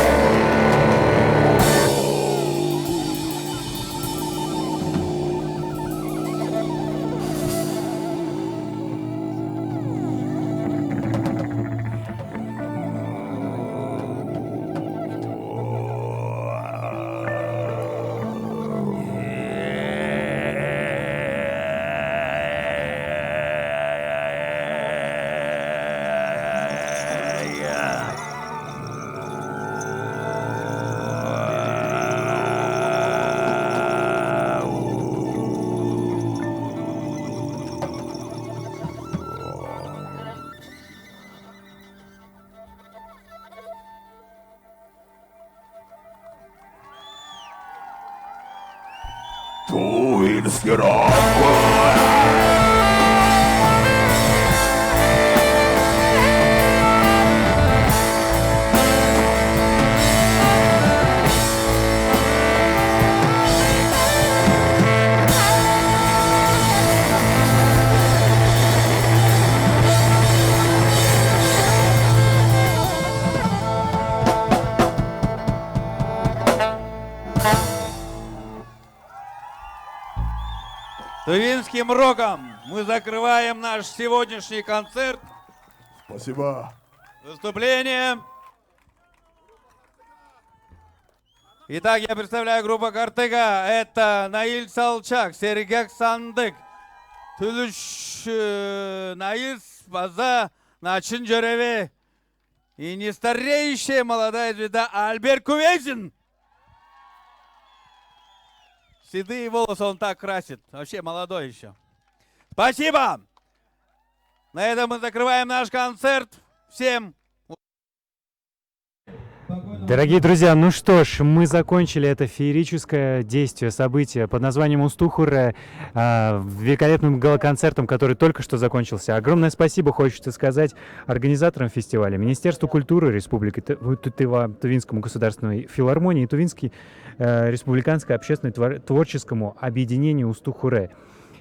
Тувинский рок. тувинским роком мы закрываем наш сегодняшний концерт. Спасибо. Выступление. Итак, я представляю группу Картыга. Это Наиль Салчак, Сергек Сандык, Тулуш Наиль База, Начин Джереве и не стареющая молодая звезда Альберт Кувезин. Седые волосы он так красит. Вообще молодой еще. Спасибо! На этом мы закрываем наш концерт. Всем Дорогие друзья, ну что ж, мы закончили это феерическое действие, событие под названием «Устух-Хуре», великолепным галоконцертом, который только что закончился. Огромное спасибо, хочется сказать, организаторам фестиваля, Министерству культуры Республики Тыва, Тувинскому государственной филармонии и Тувинской республиканской общественно-творческому объединению «Устух-Хуре».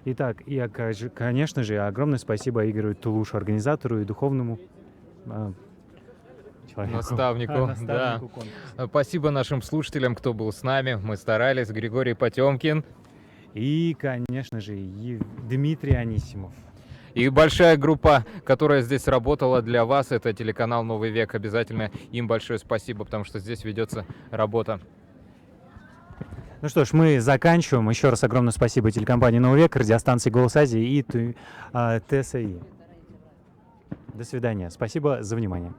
Итак, и, конечно же, огромное спасибо Игорю Тулушу, организатору и духовному наставнику, да. Спасибо нашим слушателям, кто был с нами. Мы старались. Григорий Потемкин. И, конечно же, Дмитрий Анисимов. И большая группа, которая здесь работала для вас, это телеканал «Новый век». Обязательно им большое спасибо, потому что здесь ведется работа. Ну что ж, мы заканчиваем. Еще раз огромное спасибо телекомпании «Новый век», радиостанции «Голос Азии» и ТСИ. До свидания. Спасибо за внимание.